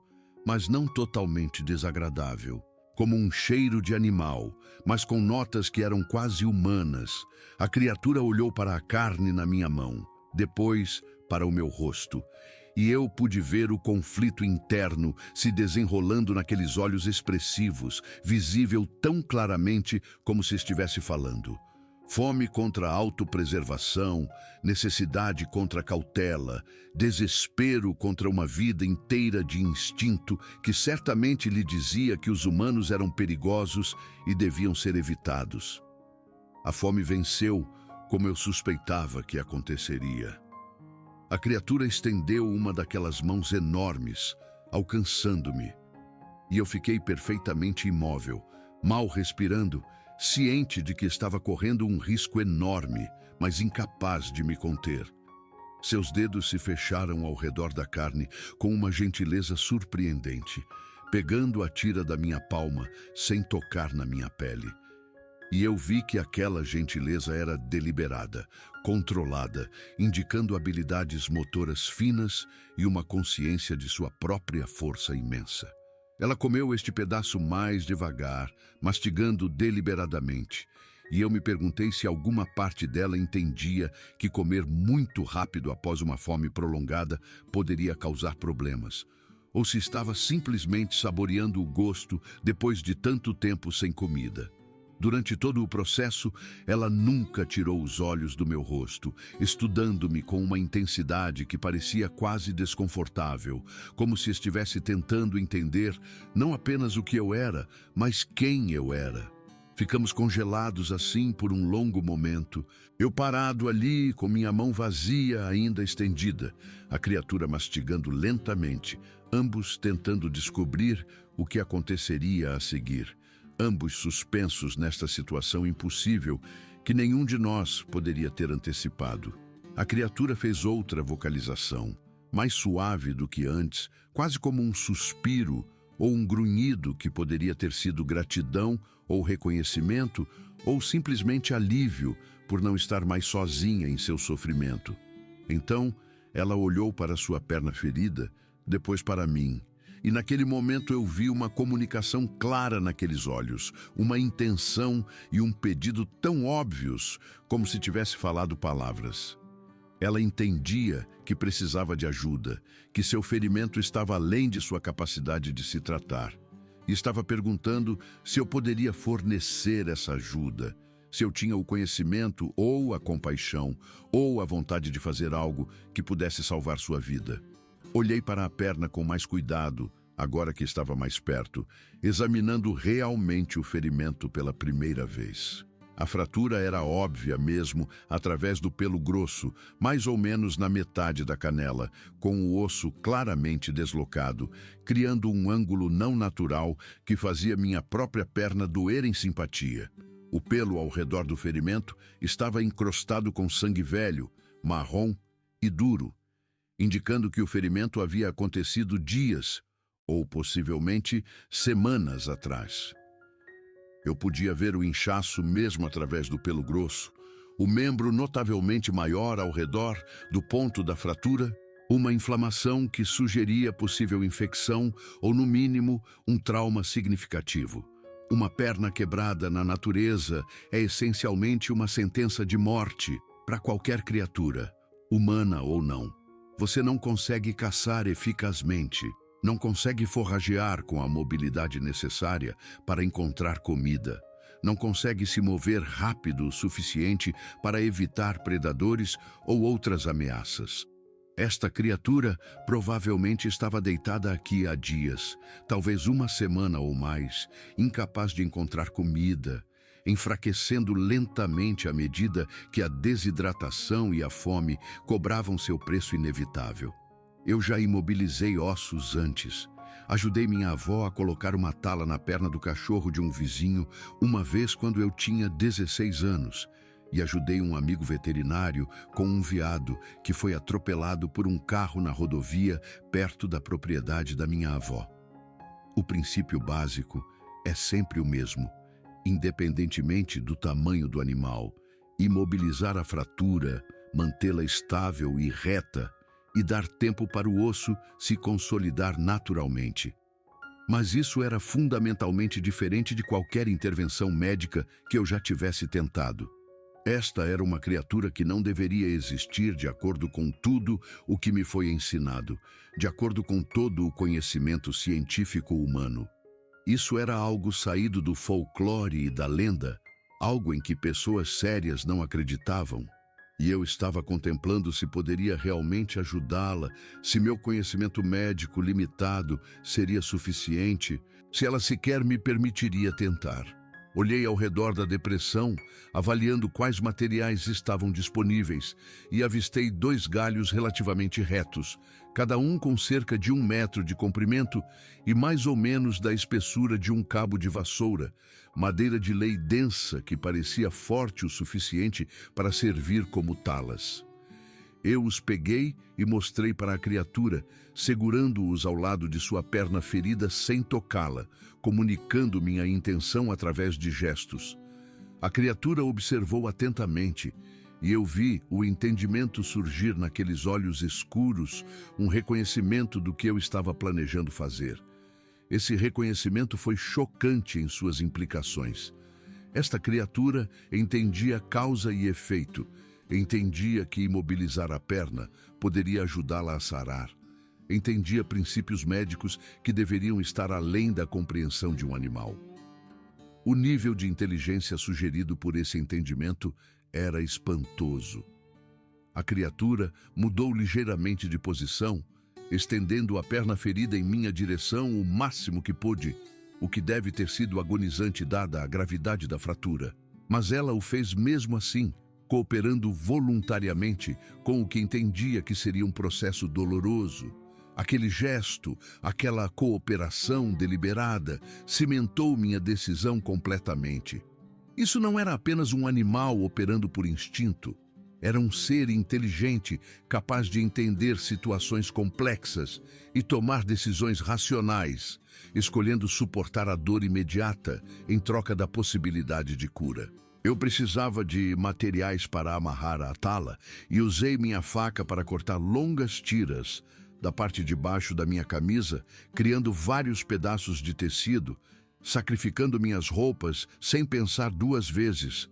mas não totalmente desagradável, como um cheiro de animal, mas com notas que eram quase humanas. A criatura olhou para a carne na minha mão, depois para o meu rosto, e eu pude ver o conflito interno se desenrolando naqueles olhos expressivos, visível tão claramente como se estivesse falando. Fome contra autopreservação, necessidade contra cautela, desespero contra uma vida inteira de instinto que certamente lhe dizia que os humanos eram perigosos e deviam ser evitados. A fome venceu, como eu suspeitava que aconteceria. A criatura estendeu uma daquelas mãos enormes, alcançando-me, e eu fiquei perfeitamente imóvel, mal respirando, ciente de que estava correndo um risco enorme, mas incapaz de me conter. Seus dedos se fecharam ao redor da carne com uma gentileza surpreendente, pegando a tira da minha palma sem tocar na minha pele. E eu vi que aquela gentileza era deliberada, controlada, indicando habilidades motoras finas e uma consciência de sua própria força imensa. Ela comeu este pedaço mais devagar, mastigando deliberadamente, e eu me perguntei se alguma parte dela entendia que comer muito rápido após uma fome prolongada poderia causar problemas, ou se estava simplesmente saboreando o gosto depois de tanto tempo sem comida. Durante todo o processo, ela nunca tirou os olhos do meu rosto, estudando-me com uma intensidade que parecia quase desconfortável, como se estivesse tentando entender não apenas o que eu era, mas quem eu era. Ficamos congelados assim por um longo momento, eu parado ali com minha mão vazia ainda estendida, a criatura mastigando lentamente, ambos tentando descobrir o que aconteceria a seguir. Ambos suspensos nesta situação impossível que nenhum de nós poderia ter antecipado. A criatura fez outra vocalização, mais suave do que antes, quase como um suspiro ou um grunhido que poderia ter sido gratidão ou reconhecimento ou simplesmente alívio por não estar mais sozinha em seu sofrimento. Então, ela olhou para sua perna ferida, depois para mim. E naquele momento eu vi uma comunicação clara naqueles olhos, uma intenção e um pedido tão óbvios como se tivesse falado palavras. Ela entendia que precisava de ajuda, que seu ferimento estava além de sua capacidade de se tratar. E estava perguntando se eu poderia fornecer essa ajuda, se eu tinha o conhecimento ou a compaixão ou a vontade de fazer algo que pudesse salvar sua vida. Olhei para a perna com mais cuidado, agora que estava mais perto, examinando realmente o ferimento pela primeira vez. A fratura era óbvia mesmo através do pelo grosso, mais ou menos na metade da canela, com o osso claramente deslocado, criando um ângulo não natural que fazia minha própria perna doer em simpatia. O pelo ao redor do ferimento estava encrostado com sangue velho, marrom e duro, indicando que o ferimento havia acontecido dias, ou possivelmente semanas atrás. Eu podia ver o inchaço mesmo através do pelo grosso, o membro notavelmente maior ao redor do ponto da fratura, uma inflamação que sugeria possível infecção ou, no mínimo, um trauma significativo. Uma perna quebrada na natureza é essencialmente uma sentença de morte para qualquer criatura, humana ou não. Você não consegue caçar eficazmente, não consegue forragear com a mobilidade necessária para encontrar comida, não consegue se mover rápido o suficiente para evitar predadores ou outras ameaças. Esta criatura provavelmente estava deitada aqui há dias, talvez uma semana ou mais, incapaz de encontrar comida, enfraquecendo lentamente à medida que a desidratação e a fome cobravam seu preço inevitável. Eu já imobilizei ossos antes. Ajudei minha avó a colocar uma tala na perna do cachorro de um vizinho uma vez quando eu tinha 16 anos. E ajudei um amigo veterinário com um veado que foi atropelado por um carro na rodovia perto da propriedade da minha avó. O princípio básico é sempre o mesmo, independentemente do tamanho do animal: imobilizar a fratura, mantê-la estável e reta e dar tempo para o osso se consolidar naturalmente. Mas isso era fundamentalmente diferente de qualquer intervenção médica que eu já tivesse tentado. Esta era uma criatura que não deveria existir de acordo com tudo o que me foi ensinado, de acordo com todo o conhecimento científico humano. Isso era algo saído do folclore e da lenda, algo em que pessoas sérias não acreditavam. E eu estava contemplando se poderia realmente ajudá-la, se meu conhecimento médico limitado seria suficiente, se ela sequer me permitiria tentar. Olhei ao redor da depressão, avaliando quais materiais estavam disponíveis, e avistei 2 galhos relativamente retos, cada um com cerca de 1 metro de comprimento e mais ou menos da espessura de um cabo de vassoura, madeira de lei densa que parecia forte o suficiente para servir como talas. Eu os peguei e mostrei para a criatura, segurando-os ao lado de sua perna ferida sem tocá-la, comunicando minha intenção através de gestos. A criatura observou atentamente, e eu vi o entendimento surgir naqueles olhos escuros, um reconhecimento do que eu estava planejando fazer. Esse reconhecimento foi chocante em suas implicações. Esta criatura entendia causa e efeito, entendia que imobilizar a perna poderia ajudá-la a sarar. Entendia princípios médicos que deveriam estar além da compreensão de um animal. O nível de inteligência sugerido por esse entendimento era espantoso. A criatura mudou ligeiramente de posição, estendendo a perna ferida em minha direção o máximo que pôde, o que deve ter sido agonizante dada a gravidade da fratura. Mas ela o fez mesmo assim, cooperando voluntariamente com o que entendia que seria um processo doloroso. Aquele gesto, aquela cooperação deliberada, cimentou minha decisão completamente. Isso não era apenas um animal operando por instinto. Era um ser inteligente, capaz de entender situações complexas e tomar decisões racionais, escolhendo suportar a dor imediata em troca da possibilidade de cura. Eu precisava de materiais para amarrar a tala e usei minha faca para cortar longas tiras da parte de baixo da minha camisa, criando vários pedaços de tecido, sacrificando minhas roupas sem pensar duas vezes,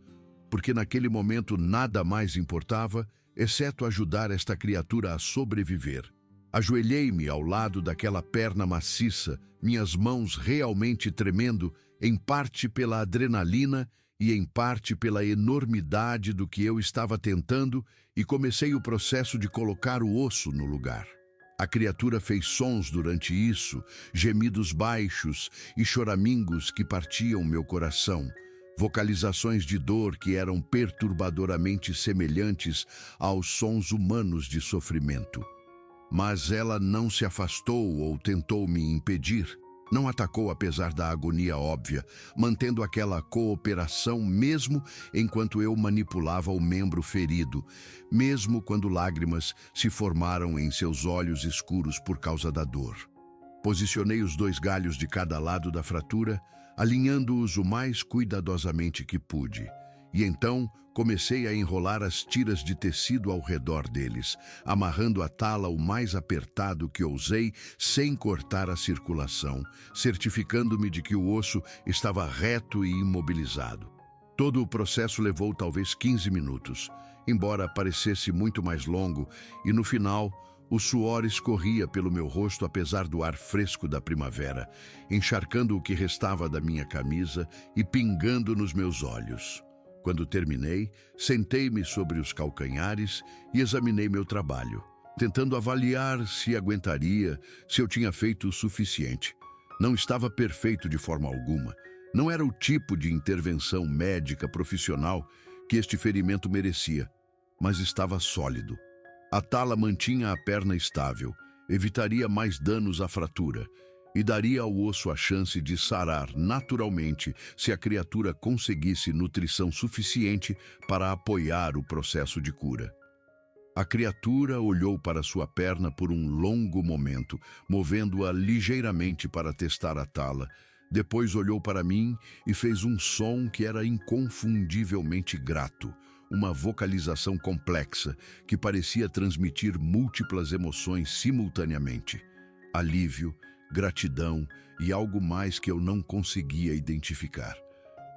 porque naquele momento nada mais importava, exceto ajudar esta criatura a sobreviver. Ajoelhei-me ao lado daquela perna maciça, minhas mãos realmente tremendo, em parte pela adrenalina e em parte pela enormidade do que eu estava tentando, e comecei o processo de colocar o osso no lugar. A criatura fez sons durante isso, gemidos baixos e choramingos que partiam meu coração, vocalizações de dor que eram perturbadoramente semelhantes aos sons humanos de sofrimento. Mas ela não se afastou ou tentou me impedir. Não atacou apesar da agonia óbvia, mantendo aquela cooperação mesmo enquanto eu manipulava o membro ferido, mesmo quando lágrimas se formaram em seus olhos escuros por causa da dor. Posicionei os 2 galhos de cada lado da fratura, alinhando-os o mais cuidadosamente que pude. E então comecei a enrolar as tiras de tecido ao redor deles, amarrando a tala o mais apertado que ousei, sem cortar a circulação, certificando-me de que o osso estava reto e imobilizado. Todo o processo levou talvez 15 minutos, embora parecesse muito mais longo, e no final o suor escorria pelo meu rosto apesar do ar fresco da primavera, encharcando o que restava da minha camisa e pingando nos meus olhos. Quando terminei, sentei-me sobre os calcanhares e examinei meu trabalho, tentando avaliar se aguentaria, se eu tinha feito o suficiente. Não estava perfeito de forma alguma. Não era o tipo de intervenção médica profissional que este ferimento merecia, mas estava sólido. A tala mantinha a perna estável, evitaria mais danos à fratura e daria ao osso a chance de sarar naturalmente se a criatura conseguisse nutrição suficiente para apoiar o processo de cura. A criatura olhou para sua perna por um longo momento, movendo-a ligeiramente para testar a tala. Depois olhou para mim e fez um som que era inconfundivelmente grato, uma vocalização complexa que parecia transmitir múltiplas emoções simultaneamente: alívio, gratidão e algo mais que eu não conseguia identificar.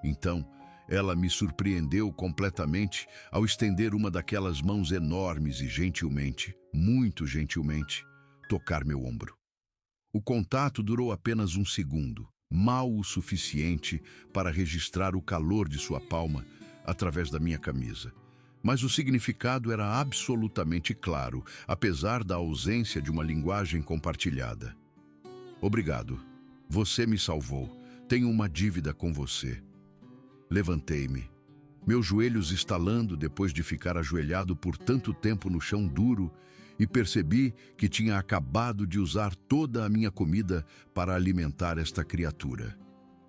Então, ela me surpreendeu completamente ao estender uma daquelas mãos enormes e gentilmente, muito gentilmente, tocar meu ombro. O contato durou apenas um segundo, mal o suficiente para registrar o calor de sua palma através da minha camisa. Mas o significado era absolutamente claro, apesar da ausência de uma linguagem compartilhada. Obrigado. Você me salvou. Tenho uma dívida com você. Levantei-me, meus joelhos estalando depois de ficar ajoelhado por tanto tempo no chão duro, e percebi que tinha acabado de usar toda a minha comida para alimentar esta criatura.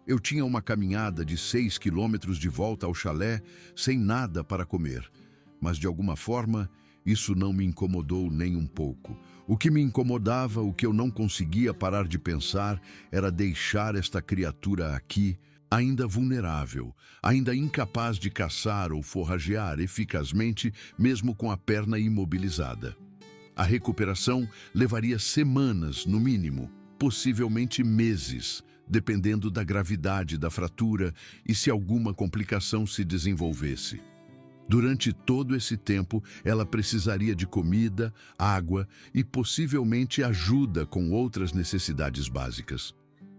Eu tinha uma caminhada de 6 quilômetros de volta ao chalé sem nada para comer, mas de alguma forma isso não me incomodou nem um pouco. O que me incomodava, o que eu não conseguia parar de pensar, era deixar esta criatura aqui, ainda vulnerável, ainda incapaz de caçar ou forragear eficazmente, mesmo com a perna imobilizada. A recuperação levaria semanas, no mínimo, possivelmente meses, dependendo da gravidade da fratura e se alguma complicação se desenvolvesse. Durante todo esse tempo, ela precisaria de comida, água e possivelmente ajuda com outras necessidades básicas.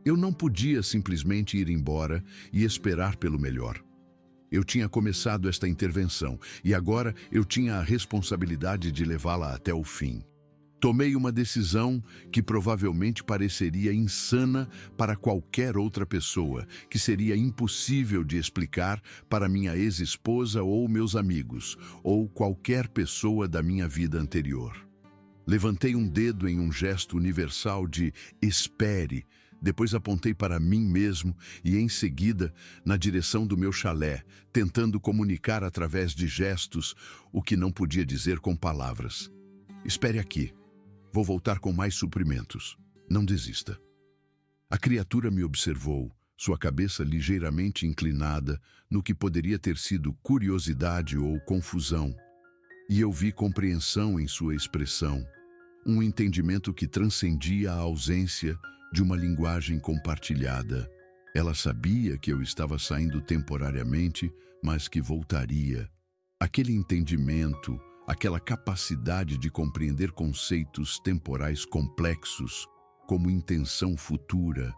Eu não podia simplesmente ir embora e esperar pelo melhor. Eu tinha começado esta intervenção e agora eu tinha a responsabilidade de levá-la até o fim. Tomei uma decisão que provavelmente pareceria insana para qualquer outra pessoa, que seria impossível de explicar para minha ex-esposa ou meus amigos, ou qualquer pessoa da minha vida anterior. Levantei um dedo em um gesto universal de espere. Depois apontei para mim mesmo e, em seguida, na direção do meu chalé, tentando comunicar através de gestos o que não podia dizer com palavras. Espere aqui. Vou voltar com mais suprimentos. Não desista. A criatura me observou, sua cabeça ligeiramente inclinada, no que poderia ter sido curiosidade ou confusão. E eu vi compreensão em sua expressão, um entendimento que transcendia a ausência de uma linguagem compartilhada. Ela sabia que eu estava saindo temporariamente, mas que voltaria. Aquele entendimento, aquela capacidade de compreender conceitos temporais complexos, como intenção futura,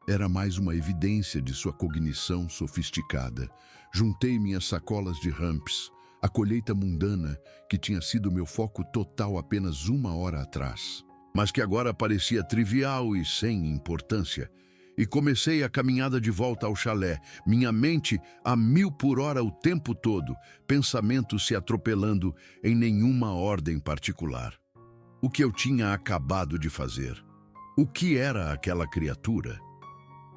era mais uma evidência de sua cognição sofisticada. Juntei minhas sacolas de ramps, a colheita mundana que tinha sido meu foco total apenas 1 hora atrás, mas que agora parecia trivial e sem importância, e comecei a caminhada de volta ao chalé, minha mente a 1000 por hora o tempo todo, pensamentos se atropelando em nenhuma ordem particular. O que eu tinha acabado de fazer? O que era aquela criatura?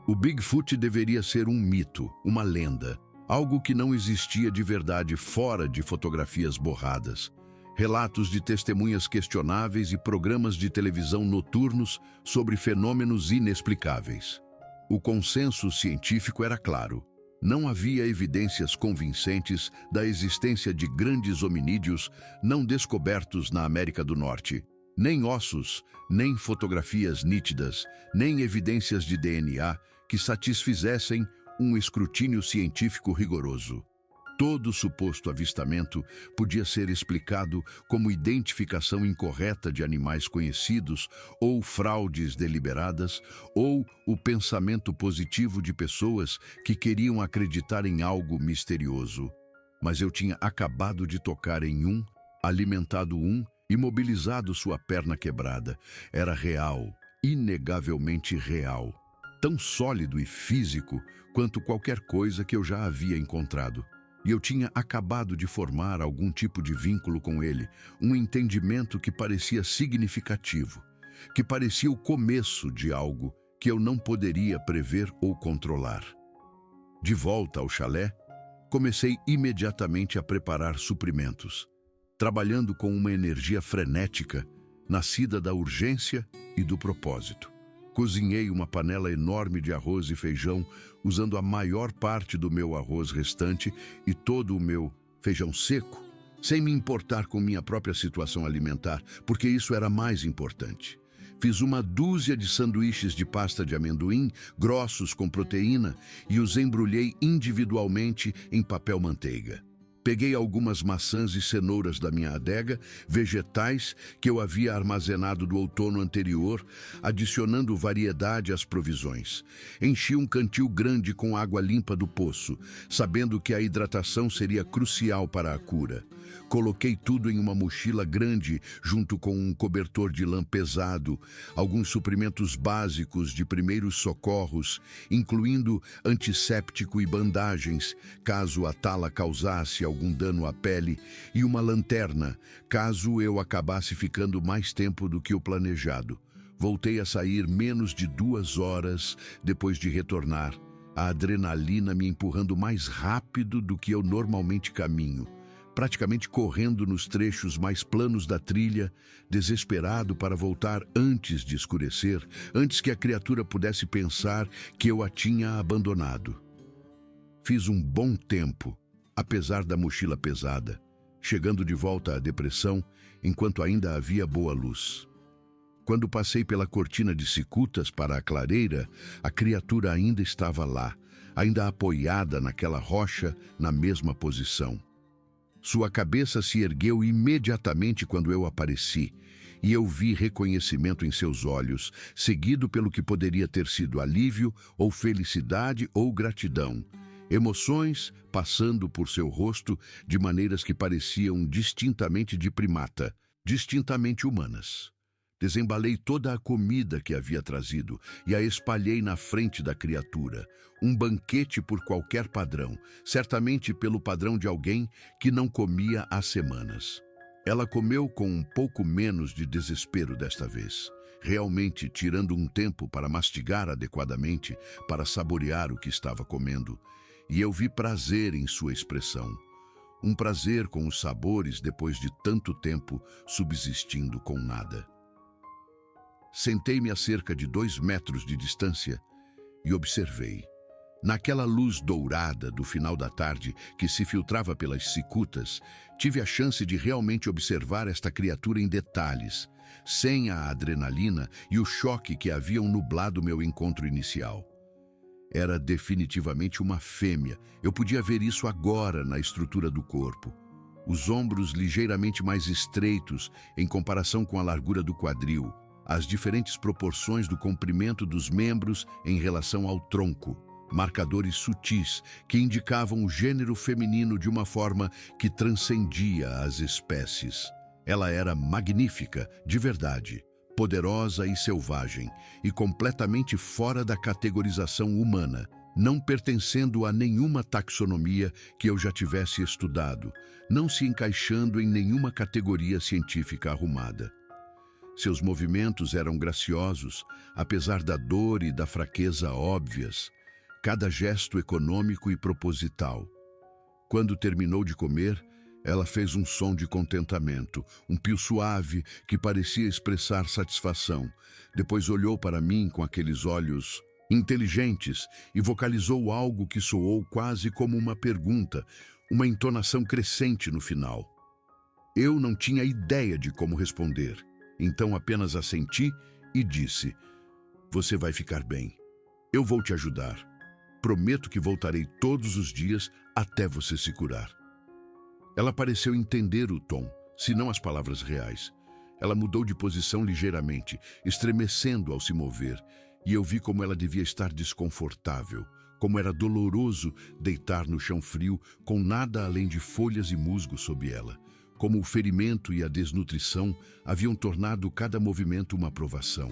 O Bigfoot deveria ser um mito, uma lenda, algo que não existia de verdade fora de fotografias borradas, relatos de testemunhas questionáveis e programas de televisão noturnos sobre fenômenos inexplicáveis. O consenso científico era claro. Não havia evidências convincentes da existência de grandes hominídeos não descobertos na América do Norte. Nem ossos, nem fotografias nítidas, nem evidências de DNA que satisfizessem um escrutínio científico rigoroso. Todo suposto avistamento podia ser explicado como identificação incorreta de animais conhecidos, ou fraudes deliberadas, ou o pensamento positivo de pessoas que queriam acreditar em algo misterioso. Mas eu tinha acabado de tocar em um, alimentado um, imobilizado sua perna quebrada. Era real, inegavelmente real, tão sólido e físico quanto qualquer coisa que eu já havia encontrado. E eu tinha acabado de formar algum tipo de vínculo com ele, um entendimento que parecia significativo, que parecia o começo de algo que eu não poderia prever ou controlar. De volta ao chalé, comecei imediatamente a preparar suprimentos, trabalhando com uma energia frenética, nascida da urgência e do propósito. Cozinhei uma panela enorme de arroz e feijão, usando a maior parte do meu arroz restante e todo o meu feijão seco, sem me importar com minha própria situação alimentar, porque isso era mais importante. Fiz uma dúzia de sanduíches de pasta de amendoim, grossos com proteína, e os embrulhei individualmente em papel manteiga. Peguei algumas maçãs e cenouras da minha adega, vegetais que eu havia armazenado do outono anterior, adicionando variedade às provisões. Enchi um cantil grande com água limpa do poço, sabendo que a hidratação seria crucial para a cura. Coloquei tudo em uma mochila grande, junto com um cobertor de lã pesado, alguns suprimentos básicos de primeiros socorros, incluindo antisséptico e bandagens, caso a tala causasse algum dano à pele, e uma lanterna, caso eu acabasse ficando mais tempo do que o planejado. Voltei a sair menos de 2 horas depois de retornar, a adrenalina me empurrando mais rápido do que eu normalmente caminho, praticamente correndo nos trechos mais planos da trilha, desesperado para voltar antes de escurecer, antes que a criatura pudesse pensar que eu a tinha abandonado. Fiz um bom tempo, apesar da mochila pesada, chegando de volta à depressão enquanto ainda havia boa luz. Quando passei pela cortina de cicutas para a clareira, a criatura ainda estava lá, ainda apoiada naquela rocha, na mesma posição. Sua cabeça se ergueu imediatamente quando eu apareci, e eu vi reconhecimento em seus olhos, seguido pelo que poderia ter sido alívio, ou felicidade, ou gratidão. Emoções passando por seu rosto de maneiras que pareciam distintamente de primata, distintamente humanas. Desembalei toda a comida que havia trazido e a espalhei na frente da criatura. Um banquete por qualquer padrão, certamente pelo padrão de alguém que não comia há semanas. Ela comeu com um pouco menos de desespero desta vez, realmente tirando um tempo para mastigar adequadamente, para saborear o que estava comendo. E eu vi prazer em sua expressão. Um prazer com os sabores depois de tanto tempo subsistindo com nada. Sentei-me a cerca de 2 metros de distância e observei. Naquela luz dourada do final da tarde que se filtrava pelas cicutas, tive a chance de realmente observar esta criatura em detalhes, sem a adrenalina e o choque que haviam nublado meu encontro inicial. Era definitivamente uma fêmea. Eu podia ver isso agora na estrutura do corpo. Os ombros ligeiramente mais estreitos em comparação com a largura do quadril, as diferentes proporções do comprimento dos membros em relação ao tronco, marcadores sutis que indicavam o gênero feminino de uma forma que transcendia as espécies. Ela era magnífica, de verdade, poderosa e selvagem, e completamente fora da categorização humana, não pertencendo a nenhuma taxonomia que eu já tivesse estudado, não se encaixando em nenhuma categoria científica arrumada. Seus movimentos eram graciosos, apesar da dor e da fraqueza óbvias, cada gesto econômico e proposital. Quando terminou de comer, ela fez um som de contentamento, um pio suave que parecia expressar satisfação. Depois olhou para mim com aqueles olhos inteligentes e vocalizou algo que soou quase como uma pergunta, uma entonação crescente no final. Eu não tinha ideia de como responder. Então apenas assenti e disse: "Você vai ficar bem. Eu vou te ajudar. Prometo que voltarei todos os dias até você se curar." Ela pareceu entender o tom, se não as palavras reais. Ela mudou de posição ligeiramente, estremecendo ao se mover, e eu vi como ela devia estar desconfortável, como era doloroso deitar no chão frio com nada além de folhas e musgo sob ela. Como o ferimento e a desnutrição haviam tornado cada movimento uma provação.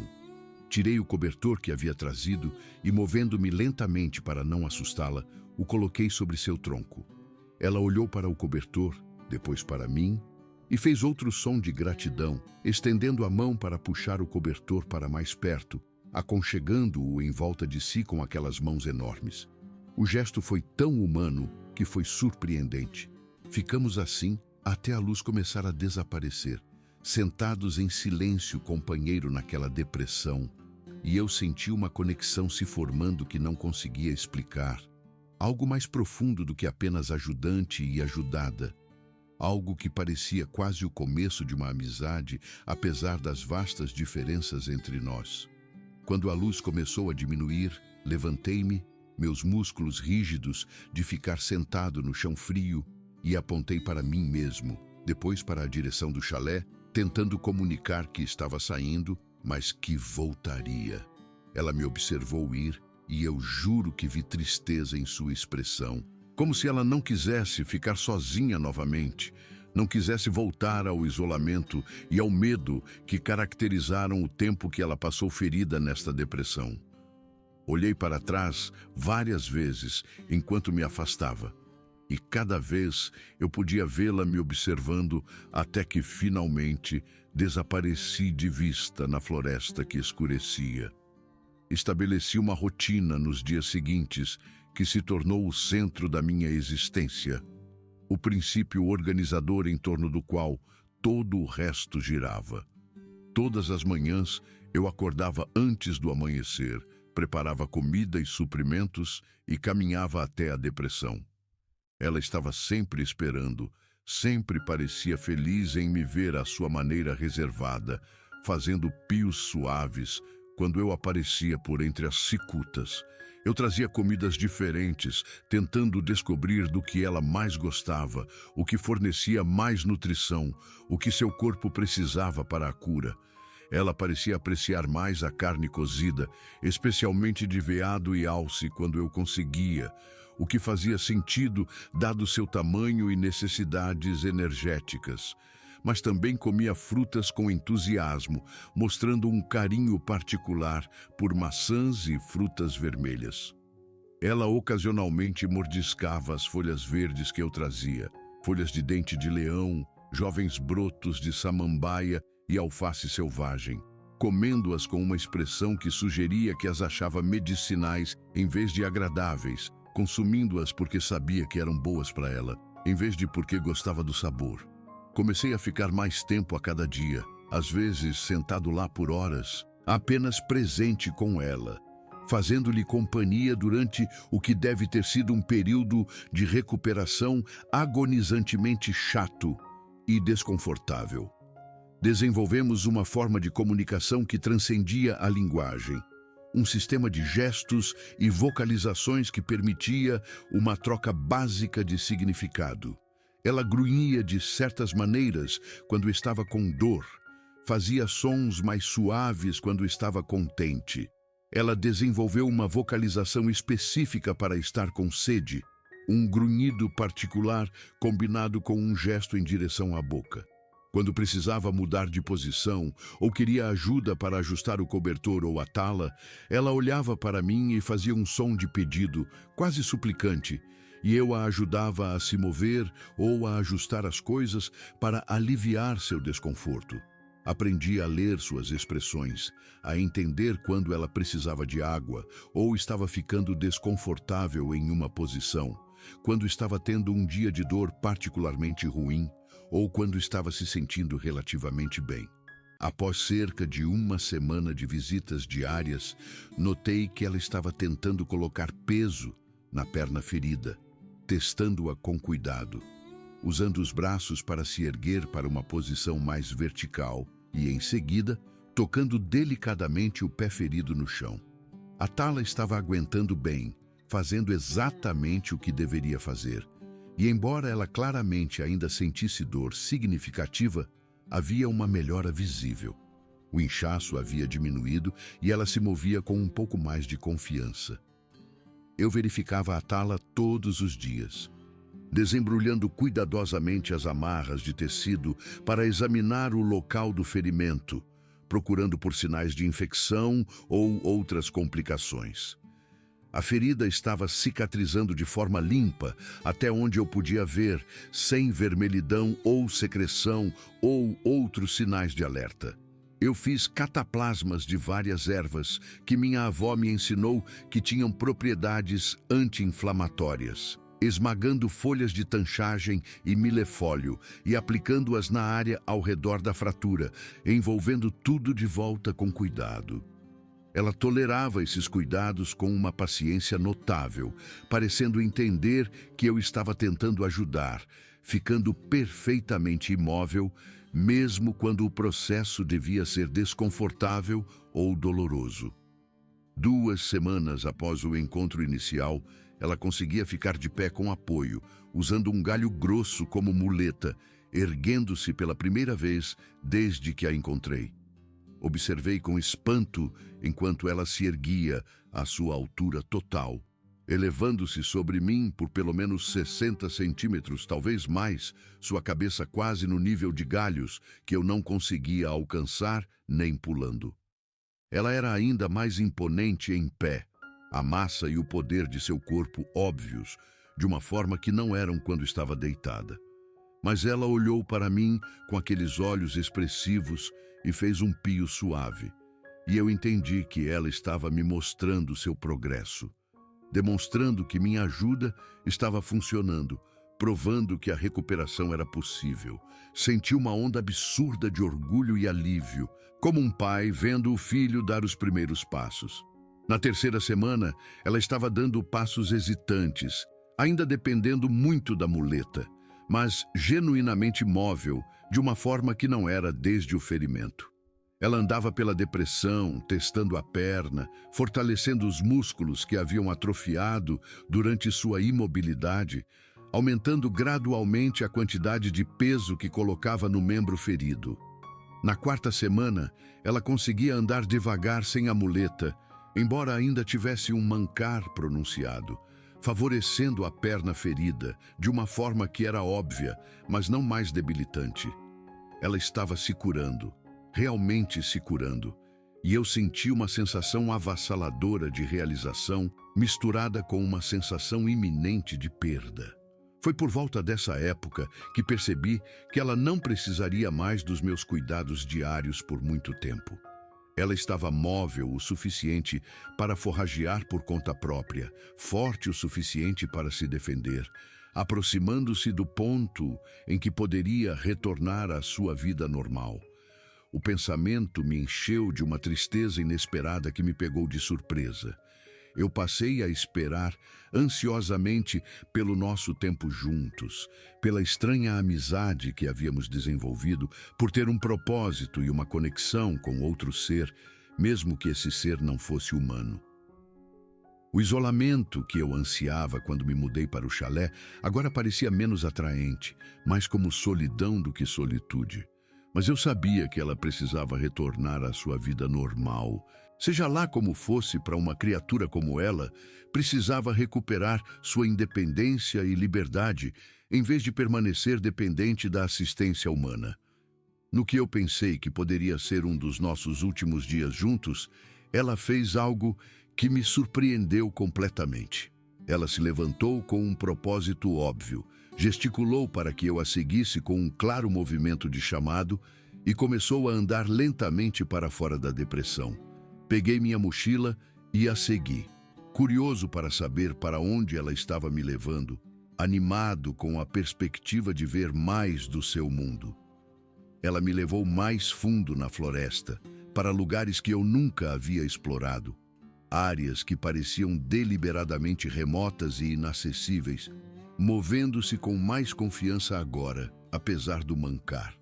Tirei o cobertor que havia trazido e, movendo-me lentamente para não assustá-la, o coloquei sobre seu tronco. Ela olhou para o cobertor, depois para mim, e fez outro som de gratidão, estendendo a mão para puxar o cobertor para mais perto, aconchegando-o em volta de si com aquelas mãos enormes. O gesto foi tão humano que foi surpreendente. Ficamos assim até a luz começar a desaparecer, sentados em silêncio companheiro naquela depressão, e eu senti uma conexão se formando que não conseguia explicar. Algo mais profundo do que apenas ajudante e ajudada. Algo que parecia quase o começo de uma amizade, apesar das vastas diferenças entre nós. Quando a luz começou a diminuir, levantei-me, meus músculos rígidos de ficar sentado no chão frio, e apontei para mim mesmo, depois para a direção do chalé, tentando comunicar que estava saindo, mas que voltaria. Ela me observou ir e eu juro que vi tristeza em sua expressão, como se ela não quisesse ficar sozinha novamente, não quisesse voltar ao isolamento e ao medo que caracterizaram o tempo que ela passou ferida nesta depressão. Olhei para trás várias vezes enquanto me afastava. E cada vez eu podia vê-la me observando até que finalmente desapareci de vista na floresta que escurecia. Estabeleci uma rotina nos dias seguintes que se tornou o centro da minha existência, o princípio organizador em torno do qual todo o resto girava. Todas as manhãs eu acordava antes do amanhecer, preparava comida e suprimentos e caminhava até a depressão. Ela estava sempre esperando, sempre parecia feliz em me ver à sua maneira reservada, fazendo pios suaves, quando eu aparecia por entre as cicutas. Eu trazia comidas diferentes, tentando descobrir do que ela mais gostava, o que fornecia mais nutrição, o que seu corpo precisava para a cura. Ela parecia apreciar mais a carne cozida, especialmente de veado e alce, quando eu conseguia, o que fazia sentido dado seu tamanho e necessidades energéticas. Mas também comia frutas com entusiasmo, mostrando um carinho particular por maçãs e frutas vermelhas. Ela ocasionalmente mordiscava as folhas verdes que eu trazia, folhas de dente de leão, jovens brotos de samambaia e alface selvagem, comendo-as com uma expressão que sugeria que as achava medicinais em vez de agradáveis, consumindo-as porque sabia que eram boas para ela, em vez de porque gostava do sabor. Comecei a ficar mais tempo a cada dia, às vezes sentado lá por horas, apenas presente com ela, fazendo-lhe companhia durante o que deve ter sido um período de recuperação agonizantemente chato e desconfortável. Desenvolvemos uma forma de comunicação que transcendia a linguagem, um sistema de gestos e vocalizações que permitia uma troca básica de significado. Ela grunhia de certas maneiras quando estava com dor, fazia sons mais suaves quando estava contente. Ela desenvolveu uma vocalização específica para estar com sede, um grunhido particular combinado com um gesto em direção à boca. Quando precisava mudar de posição ou queria ajuda para ajustar o cobertor ou a tala, ela olhava para mim e fazia um som de pedido, quase suplicante, e eu a ajudava a se mover ou a ajustar as coisas para aliviar seu desconforto. Aprendi a ler suas expressões, a entender quando ela precisava de água ou estava ficando desconfortável em uma posição, quando estava tendo um dia de dor particularmente ruim ou quando estava se sentindo relativamente bem. Após cerca de uma semana de visitas diárias, notei que ela estava tentando colocar peso na perna ferida, testando-a com cuidado, usando os braços para se erguer para uma posição mais vertical e, em seguida, tocando delicadamente o pé ferido no chão. A tala estava aguentando bem, fazendo exatamente o que deveria fazer. E embora ela claramente ainda sentisse dor significativa, havia uma melhora visível. O inchaço havia diminuído e ela se movia com um pouco mais de confiança. Eu verificava a tala todos os dias, desembrulhando cuidadosamente as amarras de tecido para examinar o local do ferimento, procurando por sinais de infecção ou outras complicações. A ferida estava cicatrizando de forma limpa, até onde eu podia ver, sem vermelhidão ou secreção ou outros sinais de alerta. Eu fiz cataplasmas de várias ervas que minha avó me ensinou que tinham propriedades anti-inflamatórias, esmagando folhas de tanchagem e milefólio e aplicando-as na área ao redor da fratura, envolvendo tudo de volta com cuidado. Ela tolerava esses cuidados com uma paciência notável, parecendo entender que eu estava tentando ajudar, ficando perfeitamente imóvel, mesmo quando o processo devia ser desconfortável ou doloroso. 2 semanas após o encontro inicial, ela conseguia ficar de pé com apoio, usando um galho grosso como muleta, erguendo-se pela primeira vez desde que a encontrei. Observei com espanto enquanto ela se erguia à sua altura total, elevando-se sobre mim por pelo menos 60 centímetros, talvez mais, sua cabeça quase no nível de galhos que eu não conseguia alcançar nem pulando. Ela era ainda mais imponente em pé, a massa e o poder de seu corpo óbvios, de uma forma que não eram quando estava deitada. Mas ela olhou para mim com aqueles olhos expressivos e fez um pio suave. E eu entendi que ela estava me mostrando seu progresso, demonstrando que minha ajuda estava funcionando, provando que a recuperação era possível. Senti uma onda absurda de orgulho e alívio, como um pai vendo o filho dar os primeiros passos. Na 3ª semana, ela estava dando passos hesitantes, ainda dependendo muito da muleta, mas genuinamente móvel, de uma forma que não era desde o ferimento. Ela andava pela depressão, testando a perna, fortalecendo os músculos que haviam atrofiado durante sua imobilidade, aumentando gradualmente a quantidade de peso que colocava no membro ferido. Na quarta semana, ela conseguia andar devagar sem a muleta, embora ainda tivesse um mancar pronunciado, favorecendo a perna ferida de uma forma que era óbvia, mas não mais debilitante. Ela estava se curando, realmente se curando, e eu senti uma sensação avassaladora de realização misturada com uma sensação iminente de perda. Foi por volta dessa época que percebi que ela não precisaria mais dos meus cuidados diários por muito tempo. Ela estava móvel o suficiente para forragear por conta própria, forte o suficiente para se defender, aproximando-se do ponto em que poderia retornar à sua vida normal. O pensamento me encheu de uma tristeza inesperada que me pegou de surpresa. Eu passei a esperar ansiosamente pelo nosso tempo juntos, pela estranha amizade que havíamos desenvolvido, por ter um propósito e uma conexão com outro ser, mesmo que esse ser não fosse humano. O isolamento que eu ansiava quando me mudei para o chalé agora parecia menos atraente, mais como solidão do que solitude. Mas eu sabia que ela precisava retornar à sua vida normal. Seja lá como fosse, para uma criatura como ela, precisava recuperar sua independência e liberdade, em vez de permanecer dependente da assistência humana. No que eu pensei que poderia ser um dos nossos últimos dias juntos, ela fez algo que me surpreendeu completamente. Ela se levantou com um propósito óbvio, gesticulou para que eu a seguisse com um claro movimento de chamado e começou a andar lentamente para fora da depressão. Peguei minha mochila e a segui, curioso para saber para onde ela estava me levando, animado com a perspectiva de ver mais do seu mundo. Ela me levou mais fundo na floresta, para lugares que eu nunca havia explorado, áreas que pareciam deliberadamente remotas e inacessíveis, movendo-se com mais confiança agora, apesar do mancar.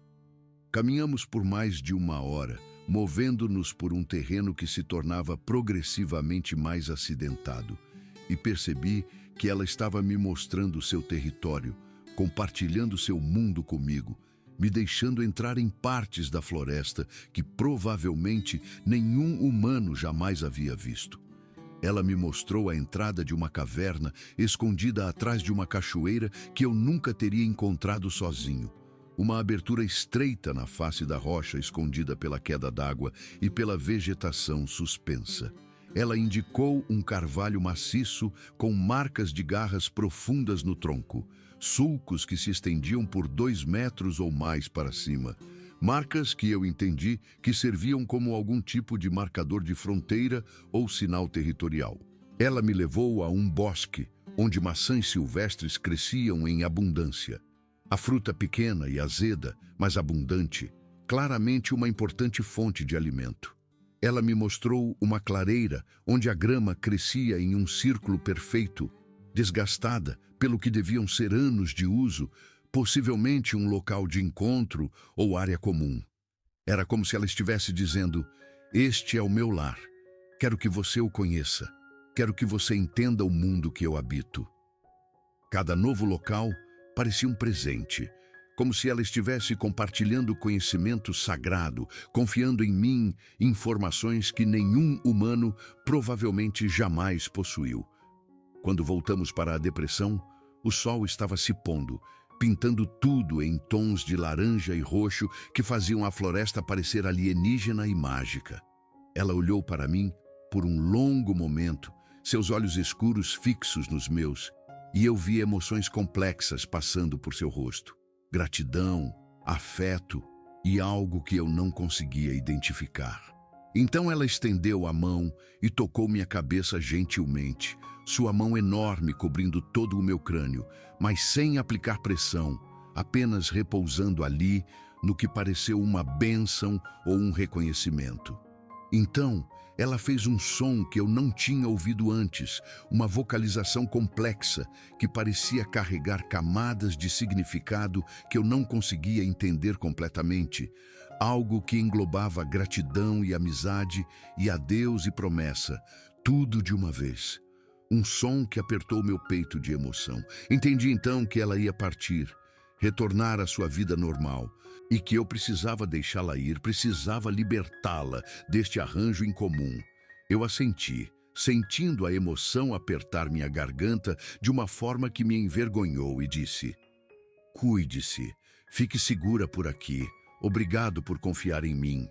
Caminhamos por mais de 1 hora, movendo-nos por um terreno que se tornava progressivamente mais acidentado, e percebi que ela estava me mostrando seu território, compartilhando seu mundo comigo, me deixando entrar em partes da floresta que provavelmente nenhum humano jamais havia visto. Ela me mostrou a entrada de uma caverna escondida atrás de uma cachoeira que eu nunca teria encontrado sozinho. Uma abertura estreita na face da rocha escondida pela queda d'água e pela vegetação suspensa. Ela indicou um carvalho maciço com marcas de garras profundas no tronco, sulcos que se estendiam por 2 metros ou mais para cima. Marcas que eu entendi que serviam como algum tipo de marcador de fronteira ou sinal territorial. Ela me levou a um bosque, onde maçãs silvestres cresciam em abundância. A fruta pequena e azeda, mas abundante, claramente uma importante fonte de alimento. Ela me mostrou uma clareira onde a grama crescia em um círculo perfeito, desgastada pelo que deviam ser anos de uso, possivelmente um local de encontro ou área comum. Era como se ela estivesse dizendo: "Este é o meu lar. Quero que você o conheça. Quero que você entenda o mundo que eu habito." Cada novo local parecia um presente, como se ela estivesse compartilhando conhecimento sagrado, confiando em mim informações que nenhum humano provavelmente jamais possuiu. Quando voltamos para a depressão, o sol estava se pondo, pintando tudo em tons de laranja e roxo que faziam a floresta parecer alienígena e mágica. Ela olhou para mim por um longo momento, seus olhos escuros fixos nos meus, e eu vi emoções complexas passando por seu rosto. Gratidão, afeto e algo que eu não conseguia identificar. Então ela estendeu a mão e tocou minha cabeça gentilmente, sua mão enorme cobrindo todo o meu crânio, mas sem aplicar pressão, apenas repousando ali no que pareceu uma bênção ou um reconhecimento. Então, ela fez um som que eu não tinha ouvido antes, uma vocalização complexa que parecia carregar camadas de significado que eu não conseguia entender completamente. Algo que englobava gratidão e amizade e adeus e promessa, tudo de uma vez. Um som que apertou meu peito de emoção. Entendi então que ela ia partir, retornar à sua vida normal, e que eu precisava deixá-la ir, precisava libertá-la deste arranjo incomum. Eu assenti, sentindo a emoção apertar minha garganta de uma forma que me envergonhou e disse: "Cuide-se, fique segura por aqui. Obrigado por confiar em mim."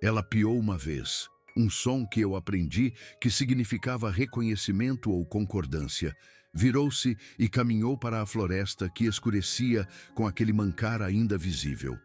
Ela piou uma vez, um som que eu aprendi que significava reconhecimento ou concordância. Virou-se e caminhou para a floresta que escurecia com aquele mancar ainda visível.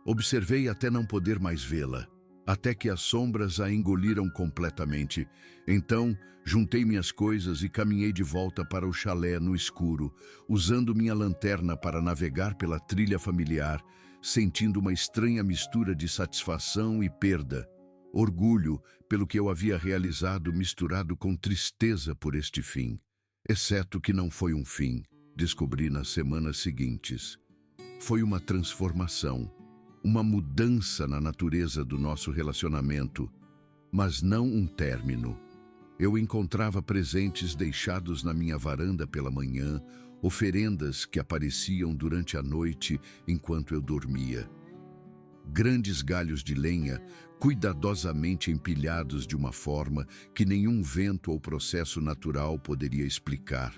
Observei até não poder mais vê-la, até que as sombras a engoliram completamente. Então, juntei minhas coisas e caminhei de volta para o chalé no escuro, usando minha lanterna para navegar pela trilha familiar, sentindo uma estranha mistura de satisfação e perda. Orgulho pelo que eu havia realizado misturado com tristeza por este fim. Exceto que não foi um fim, descobri nas semanas seguintes. Foi uma transformação, uma mudança na natureza do nosso relacionamento, mas não um término. Eu encontrava presentes deixados na minha varanda pela manhã, oferendas que apareciam durante a noite enquanto eu dormia. Grandes galhos de lenha, cuidadosamente empilhados de uma forma que nenhum vento ou processo natural poderia explicar.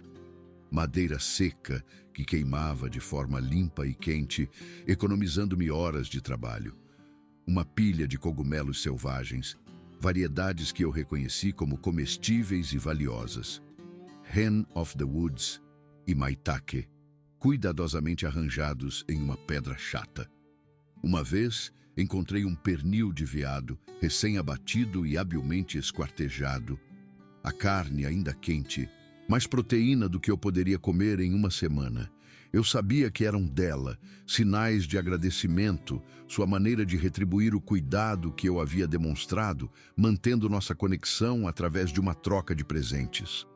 Madeira seca que queimava de forma limpa e quente, economizando-me horas de trabalho. Uma pilha de cogumelos selvagens, variedades que eu reconheci como comestíveis e valiosas. Hen of the Woods e maitake, cuidadosamente arranjados em uma pedra chata. Uma vez, encontrei um pernil de veado, recém-abatido e habilmente esquartejado. A carne ainda quente, mais proteína do que eu poderia comer em uma semana. Eu sabia que eram dela, sinais de agradecimento, sua maneira de retribuir o cuidado que eu havia demonstrado, mantendo nossa conexão através de uma troca de presentes.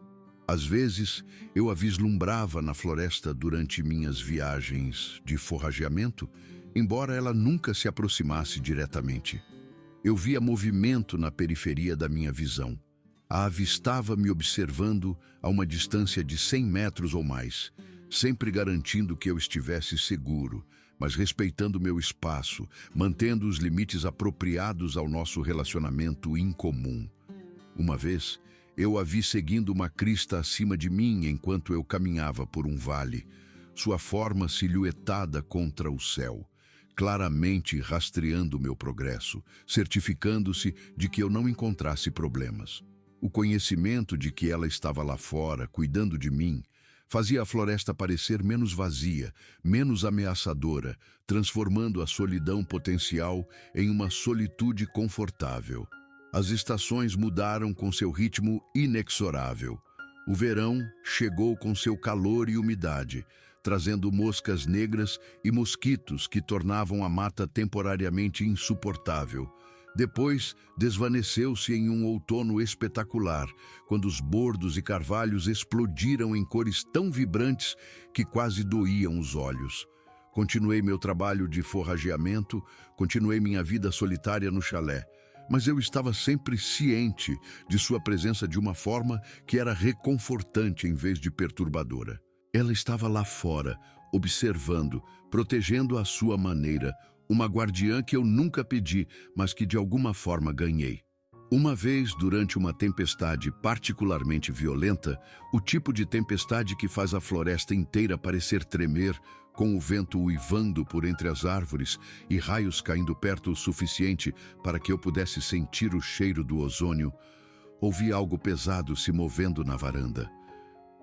Às vezes, eu a vislumbrava na floresta durante minhas viagens de forrageamento, embora ela nunca se aproximasse diretamente. Eu via movimento na periferia da minha visão. A avistava me observando a uma distância de 100 metros ou mais, sempre garantindo que eu estivesse seguro, mas respeitando meu espaço, mantendo os limites apropriados ao nosso relacionamento incomum. Uma vez, eu a vi seguindo uma crista acima de mim enquanto eu caminhava por um vale, sua forma silhuetada contra o céu, claramente rastreando o meu progresso, certificando-se de que eu não encontrasse problemas. O conhecimento de que ela estava lá fora, cuidando de mim, fazia a floresta parecer menos vazia, menos ameaçadora, transformando a solidão potencial em uma solitude confortável. As estações mudaram com seu ritmo inexorável. O verão chegou com seu calor e umidade, trazendo moscas negras e mosquitos que tornavam a mata temporariamente insuportável. Depois, desvaneceu-se em um outono espetacular, quando os bordos e carvalhos explodiram em cores tão vibrantes que quase doíam os olhos. Continuei meu trabalho de forrageamento, continuei minha vida solitária no chalé, mas eu estava sempre ciente de sua presença de uma forma que era reconfortante em vez de perturbadora. Ela estava lá fora, observando, protegendo à sua maneira, uma guardiã que eu nunca pedi, mas que de alguma forma ganhei. Uma vez, durante uma tempestade particularmente violenta, o tipo de tempestade que faz a floresta inteira parecer tremer, com o vento uivando por entre as árvores e raios caindo perto o suficiente para que eu pudesse sentir o cheiro do ozônio, ouvi algo pesado se movendo na varanda.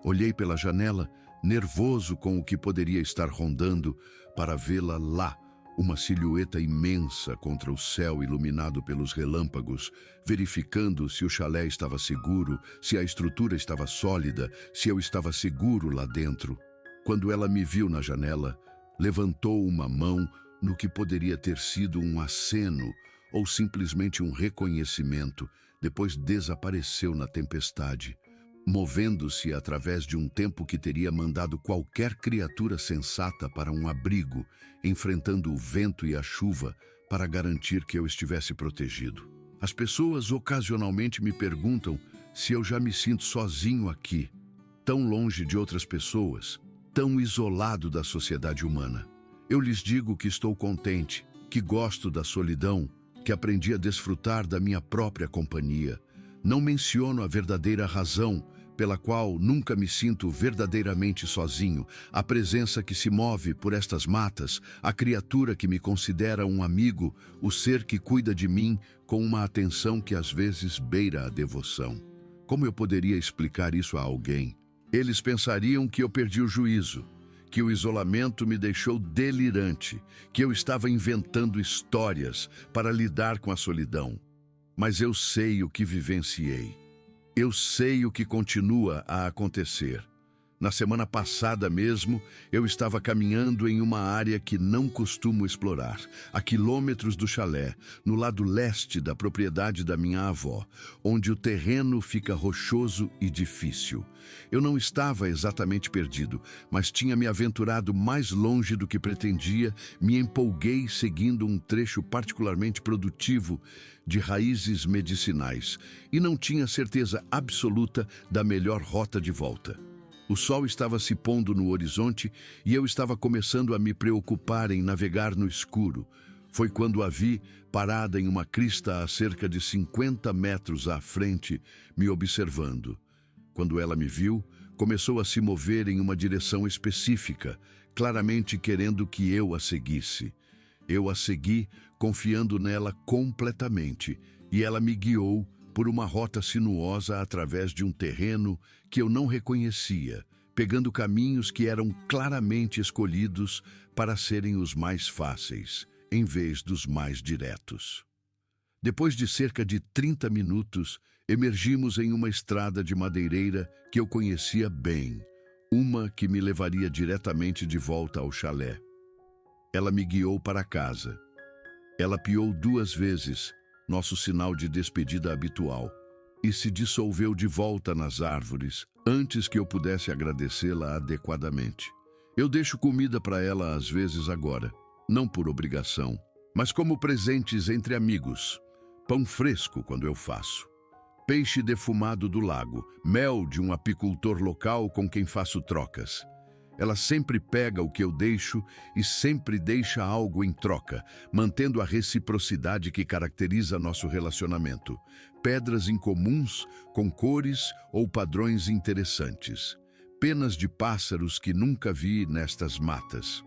Olhei pela janela, nervoso com o que poderia estar rondando, para vê-la lá, uma silhueta imensa contra o céu iluminado pelos relâmpagos, verificando se o chalé estava seguro, se a estrutura estava sólida, se eu estava seguro lá dentro. Quando ela me viu na janela, levantou uma mão no que poderia ter sido um aceno ou simplesmente um reconhecimento, depois desapareceu na tempestade, movendo-se através de um tempo que teria mandado qualquer criatura sensata para um abrigo, enfrentando o vento e a chuva, para garantir que eu estivesse protegido. As pessoas ocasionalmente me perguntam se eu já me sinto sozinho aqui, tão longe de outras pessoas, tão isolado da sociedade humana. Eu lhes digo que estou contente, que gosto da solidão, que aprendi a desfrutar da minha própria companhia. Não menciono a verdadeira razão pela qual nunca me sinto verdadeiramente sozinho, a presença que se move por estas matas, a criatura que me considera um amigo, o ser que cuida de mim com uma atenção que às vezes beira a devoção. Como eu poderia explicar isso a alguém? Eles pensariam que eu perdi o juízo, que o isolamento me deixou delirante, que eu estava inventando histórias para lidar com a solidão. Mas eu sei o que vivenciei. Eu sei o que continua a acontecer. Na semana passada mesmo, eu estava caminhando em uma área que não costumo explorar, a quilômetros do chalé, no lado leste da propriedade da minha avó, onde o terreno fica rochoso e difícil. Eu não estava exatamente perdido, mas tinha me aventurado mais longe do que pretendia, me empolguei seguindo um trecho particularmente produtivo de raízes medicinais e não tinha certeza absoluta da melhor rota de volta. O sol estava se pondo no horizonte e eu estava começando a me preocupar em navegar no escuro. Foi quando a vi parada em uma crista a cerca de 50 metros à frente, me observando. Quando ela me viu, começou a se mover em uma direção específica, claramente querendo que eu a seguisse. Eu a segui, confiando nela completamente, e ela me guiou por uma rota sinuosa através de um terreno que eu não reconhecia, pegando caminhos que eram claramente escolhidos para serem os mais fáceis, em vez dos mais diretos. Depois de cerca de 30 minutos, emergimos em uma estrada de madeireira que eu conhecia bem, uma que me levaria diretamente de volta ao chalé. Ela me guiou para casa. Ela piou 2 vezes, nosso sinal de despedida habitual, e se dissolveu de volta nas árvores, antes que eu pudesse agradecê-la adequadamente. Eu deixo comida para ela às vezes agora, não por obrigação, mas como presentes entre amigos. Pão fresco quando eu faço. Peixe defumado do lago, mel de um apicultor local com quem faço trocas. Ela sempre pega o que eu deixo e sempre deixa algo em troca, mantendo a reciprocidade que caracteriza nosso relacionamento. Pedras incomuns, com cores ou padrões interessantes. Penas de pássaros que nunca vi nestas matas.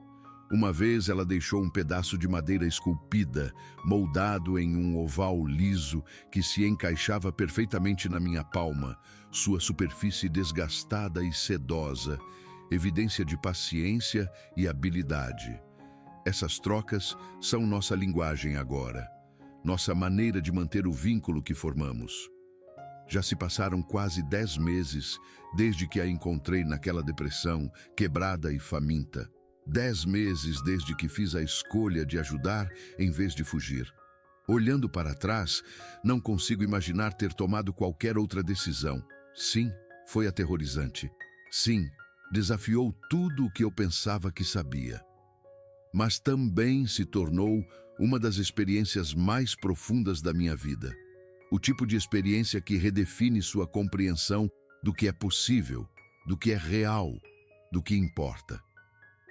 Uma vez ela deixou um pedaço de madeira esculpida, moldado em um oval liso que se encaixava perfeitamente na minha palma, sua superfície desgastada e sedosa, evidência de paciência e habilidade. Essas trocas são nossa linguagem agora, nossa maneira de manter o vínculo que formamos. Já se passaram quase 10 meses desde que a encontrei naquela depressão, quebrada e faminta. 10 meses desde que fiz a escolha de ajudar em vez de fugir. Olhando para trás, não consigo imaginar ter tomado qualquer outra decisão. Sim, foi aterrorizante. Sim, desafiou tudo o que eu pensava que sabia. Mas também se tornou uma das experiências mais profundas da minha vida. O tipo de experiência que redefine sua compreensão do que é possível, do que é real, do que importa.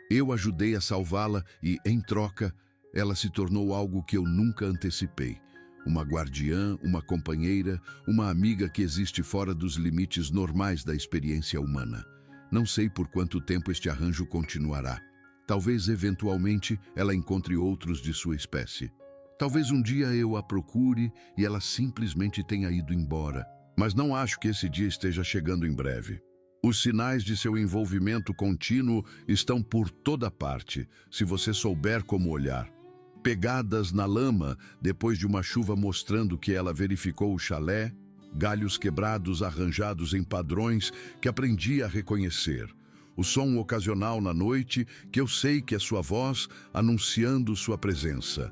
Eu ajudei a salvá-la e, em troca, ela se tornou algo que eu nunca antecipei. Uma guardiã, uma companheira, uma amiga que existe fora dos limites normais da experiência humana. Não sei por quanto tempo este arranjo continuará. Talvez, eventualmente, ela encontre outros de sua espécie. Talvez um dia eu a procure e ela simplesmente tenha ido embora. Mas não acho que esse dia esteja chegando em breve. Os sinais de seu envolvimento contínuo estão por toda parte, se você souber como olhar. Pegadas na lama depois de uma chuva mostrando que ela verificou o chalé, galhos quebrados arranjados em padrões que aprendi a reconhecer. O som ocasional na noite que eu sei que é sua voz anunciando sua presença.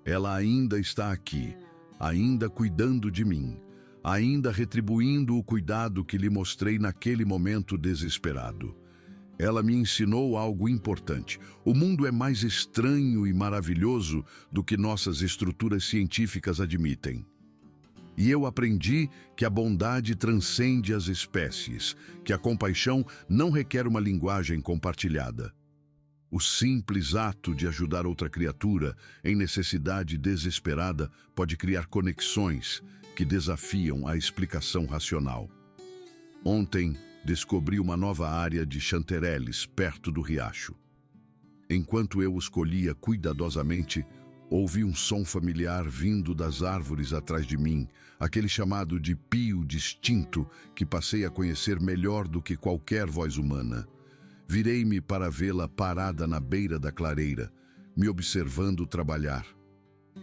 Ela ainda está aqui, ainda cuidando de mim, ainda retribuindo o cuidado que lhe mostrei naquele momento desesperado. Ela me ensinou algo importante. O mundo é mais estranho e maravilhoso do que nossas estruturas científicas admitem. E eu aprendi que a bondade transcende as espécies, que a compaixão não requer uma linguagem compartilhada. O simples ato de ajudar outra criatura em necessidade desesperada pode criar conexões que desafiam a explicação racional. Ontem, descobri uma nova área de chantereles perto do riacho. Enquanto eu os colhia cuidadosamente, ouvi um som familiar vindo das árvores atrás de mim, aquele chamado de pio distinto que passei a conhecer melhor do que qualquer voz humana. Virei-me para vê-la parada na beira da clareira, me observando trabalhar.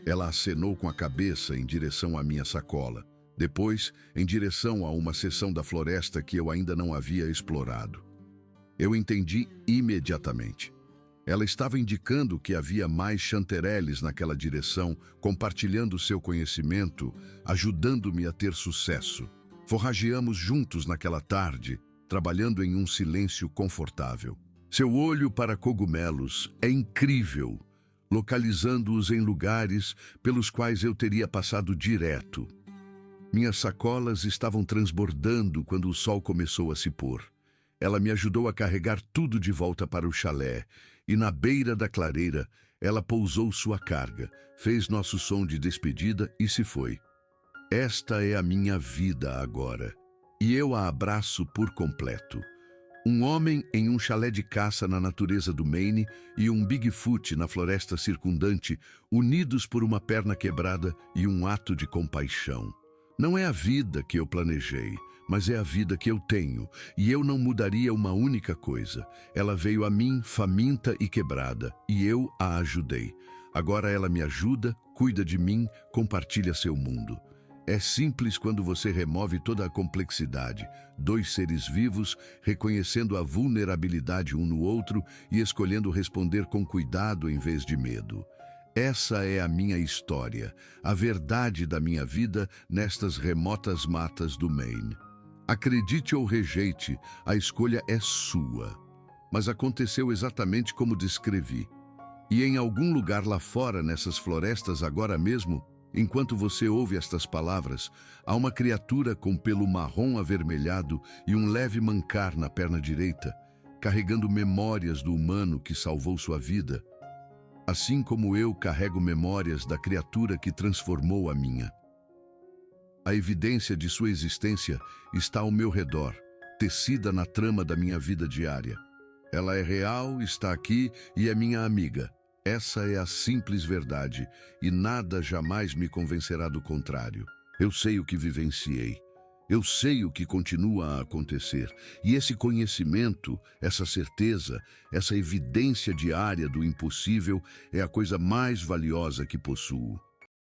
Ela acenou com a cabeça em direção à minha sacola, depois em direção a uma seção da floresta que eu ainda não havia explorado. Eu entendi imediatamente. Ela estava indicando que havia mais chantereles naquela direção, compartilhando seu conhecimento, ajudando-me a ter sucesso. Forrageamos juntos naquela tarde, trabalhando em um silêncio confortável. Seu olho para cogumelos é incrível, localizando-os em lugares pelos quais eu teria passado direto. Minhas sacolas estavam transbordando quando o sol começou a se pôr. Ela me ajudou a carregar tudo de volta para o chalé, e na beira da clareira, ela pousou sua carga, fez nosso som de despedida e se foi. Esta é a minha vida agora, e eu a abraço por completo. Um homem em um chalé de caça na natureza do Maine e um Bigfoot na floresta circundante, unidos por uma perna quebrada e um ato de compaixão. Não é a vida que eu planejei, mas é a vida que eu tenho, e eu não mudaria uma única coisa. Ela veio a mim faminta e quebrada, e eu a ajudei. Agora ela me ajuda, cuida de mim, compartilha seu mundo. É simples quando você remove toda a complexidade, dois seres vivos reconhecendo a vulnerabilidade um no outro e escolhendo responder com cuidado em vez de medo. Essa é a minha história, a verdade da minha vida nestas remotas matas do Maine. Acredite ou rejeite, a escolha é sua. Mas aconteceu exatamente como descrevi. E em algum lugar lá fora, nessas florestas agora mesmo, enquanto você ouve estas palavras, há uma criatura com pelo marrom avermelhado e um leve mancar na perna direita, carregando memórias do humano que salvou sua vida, assim como eu carrego memórias da criatura que transformou a minha. A evidência de sua existência está ao meu redor, tecida na trama da minha vida diária. Ela é real, está aqui e é minha amiga. Essa é a simples verdade, e nada jamais me convencerá do contrário. Eu sei o que vivenciei. Eu sei o que continua a acontecer. E esse conhecimento, essa certeza, essa evidência diária do impossível é a coisa mais valiosa que possuo.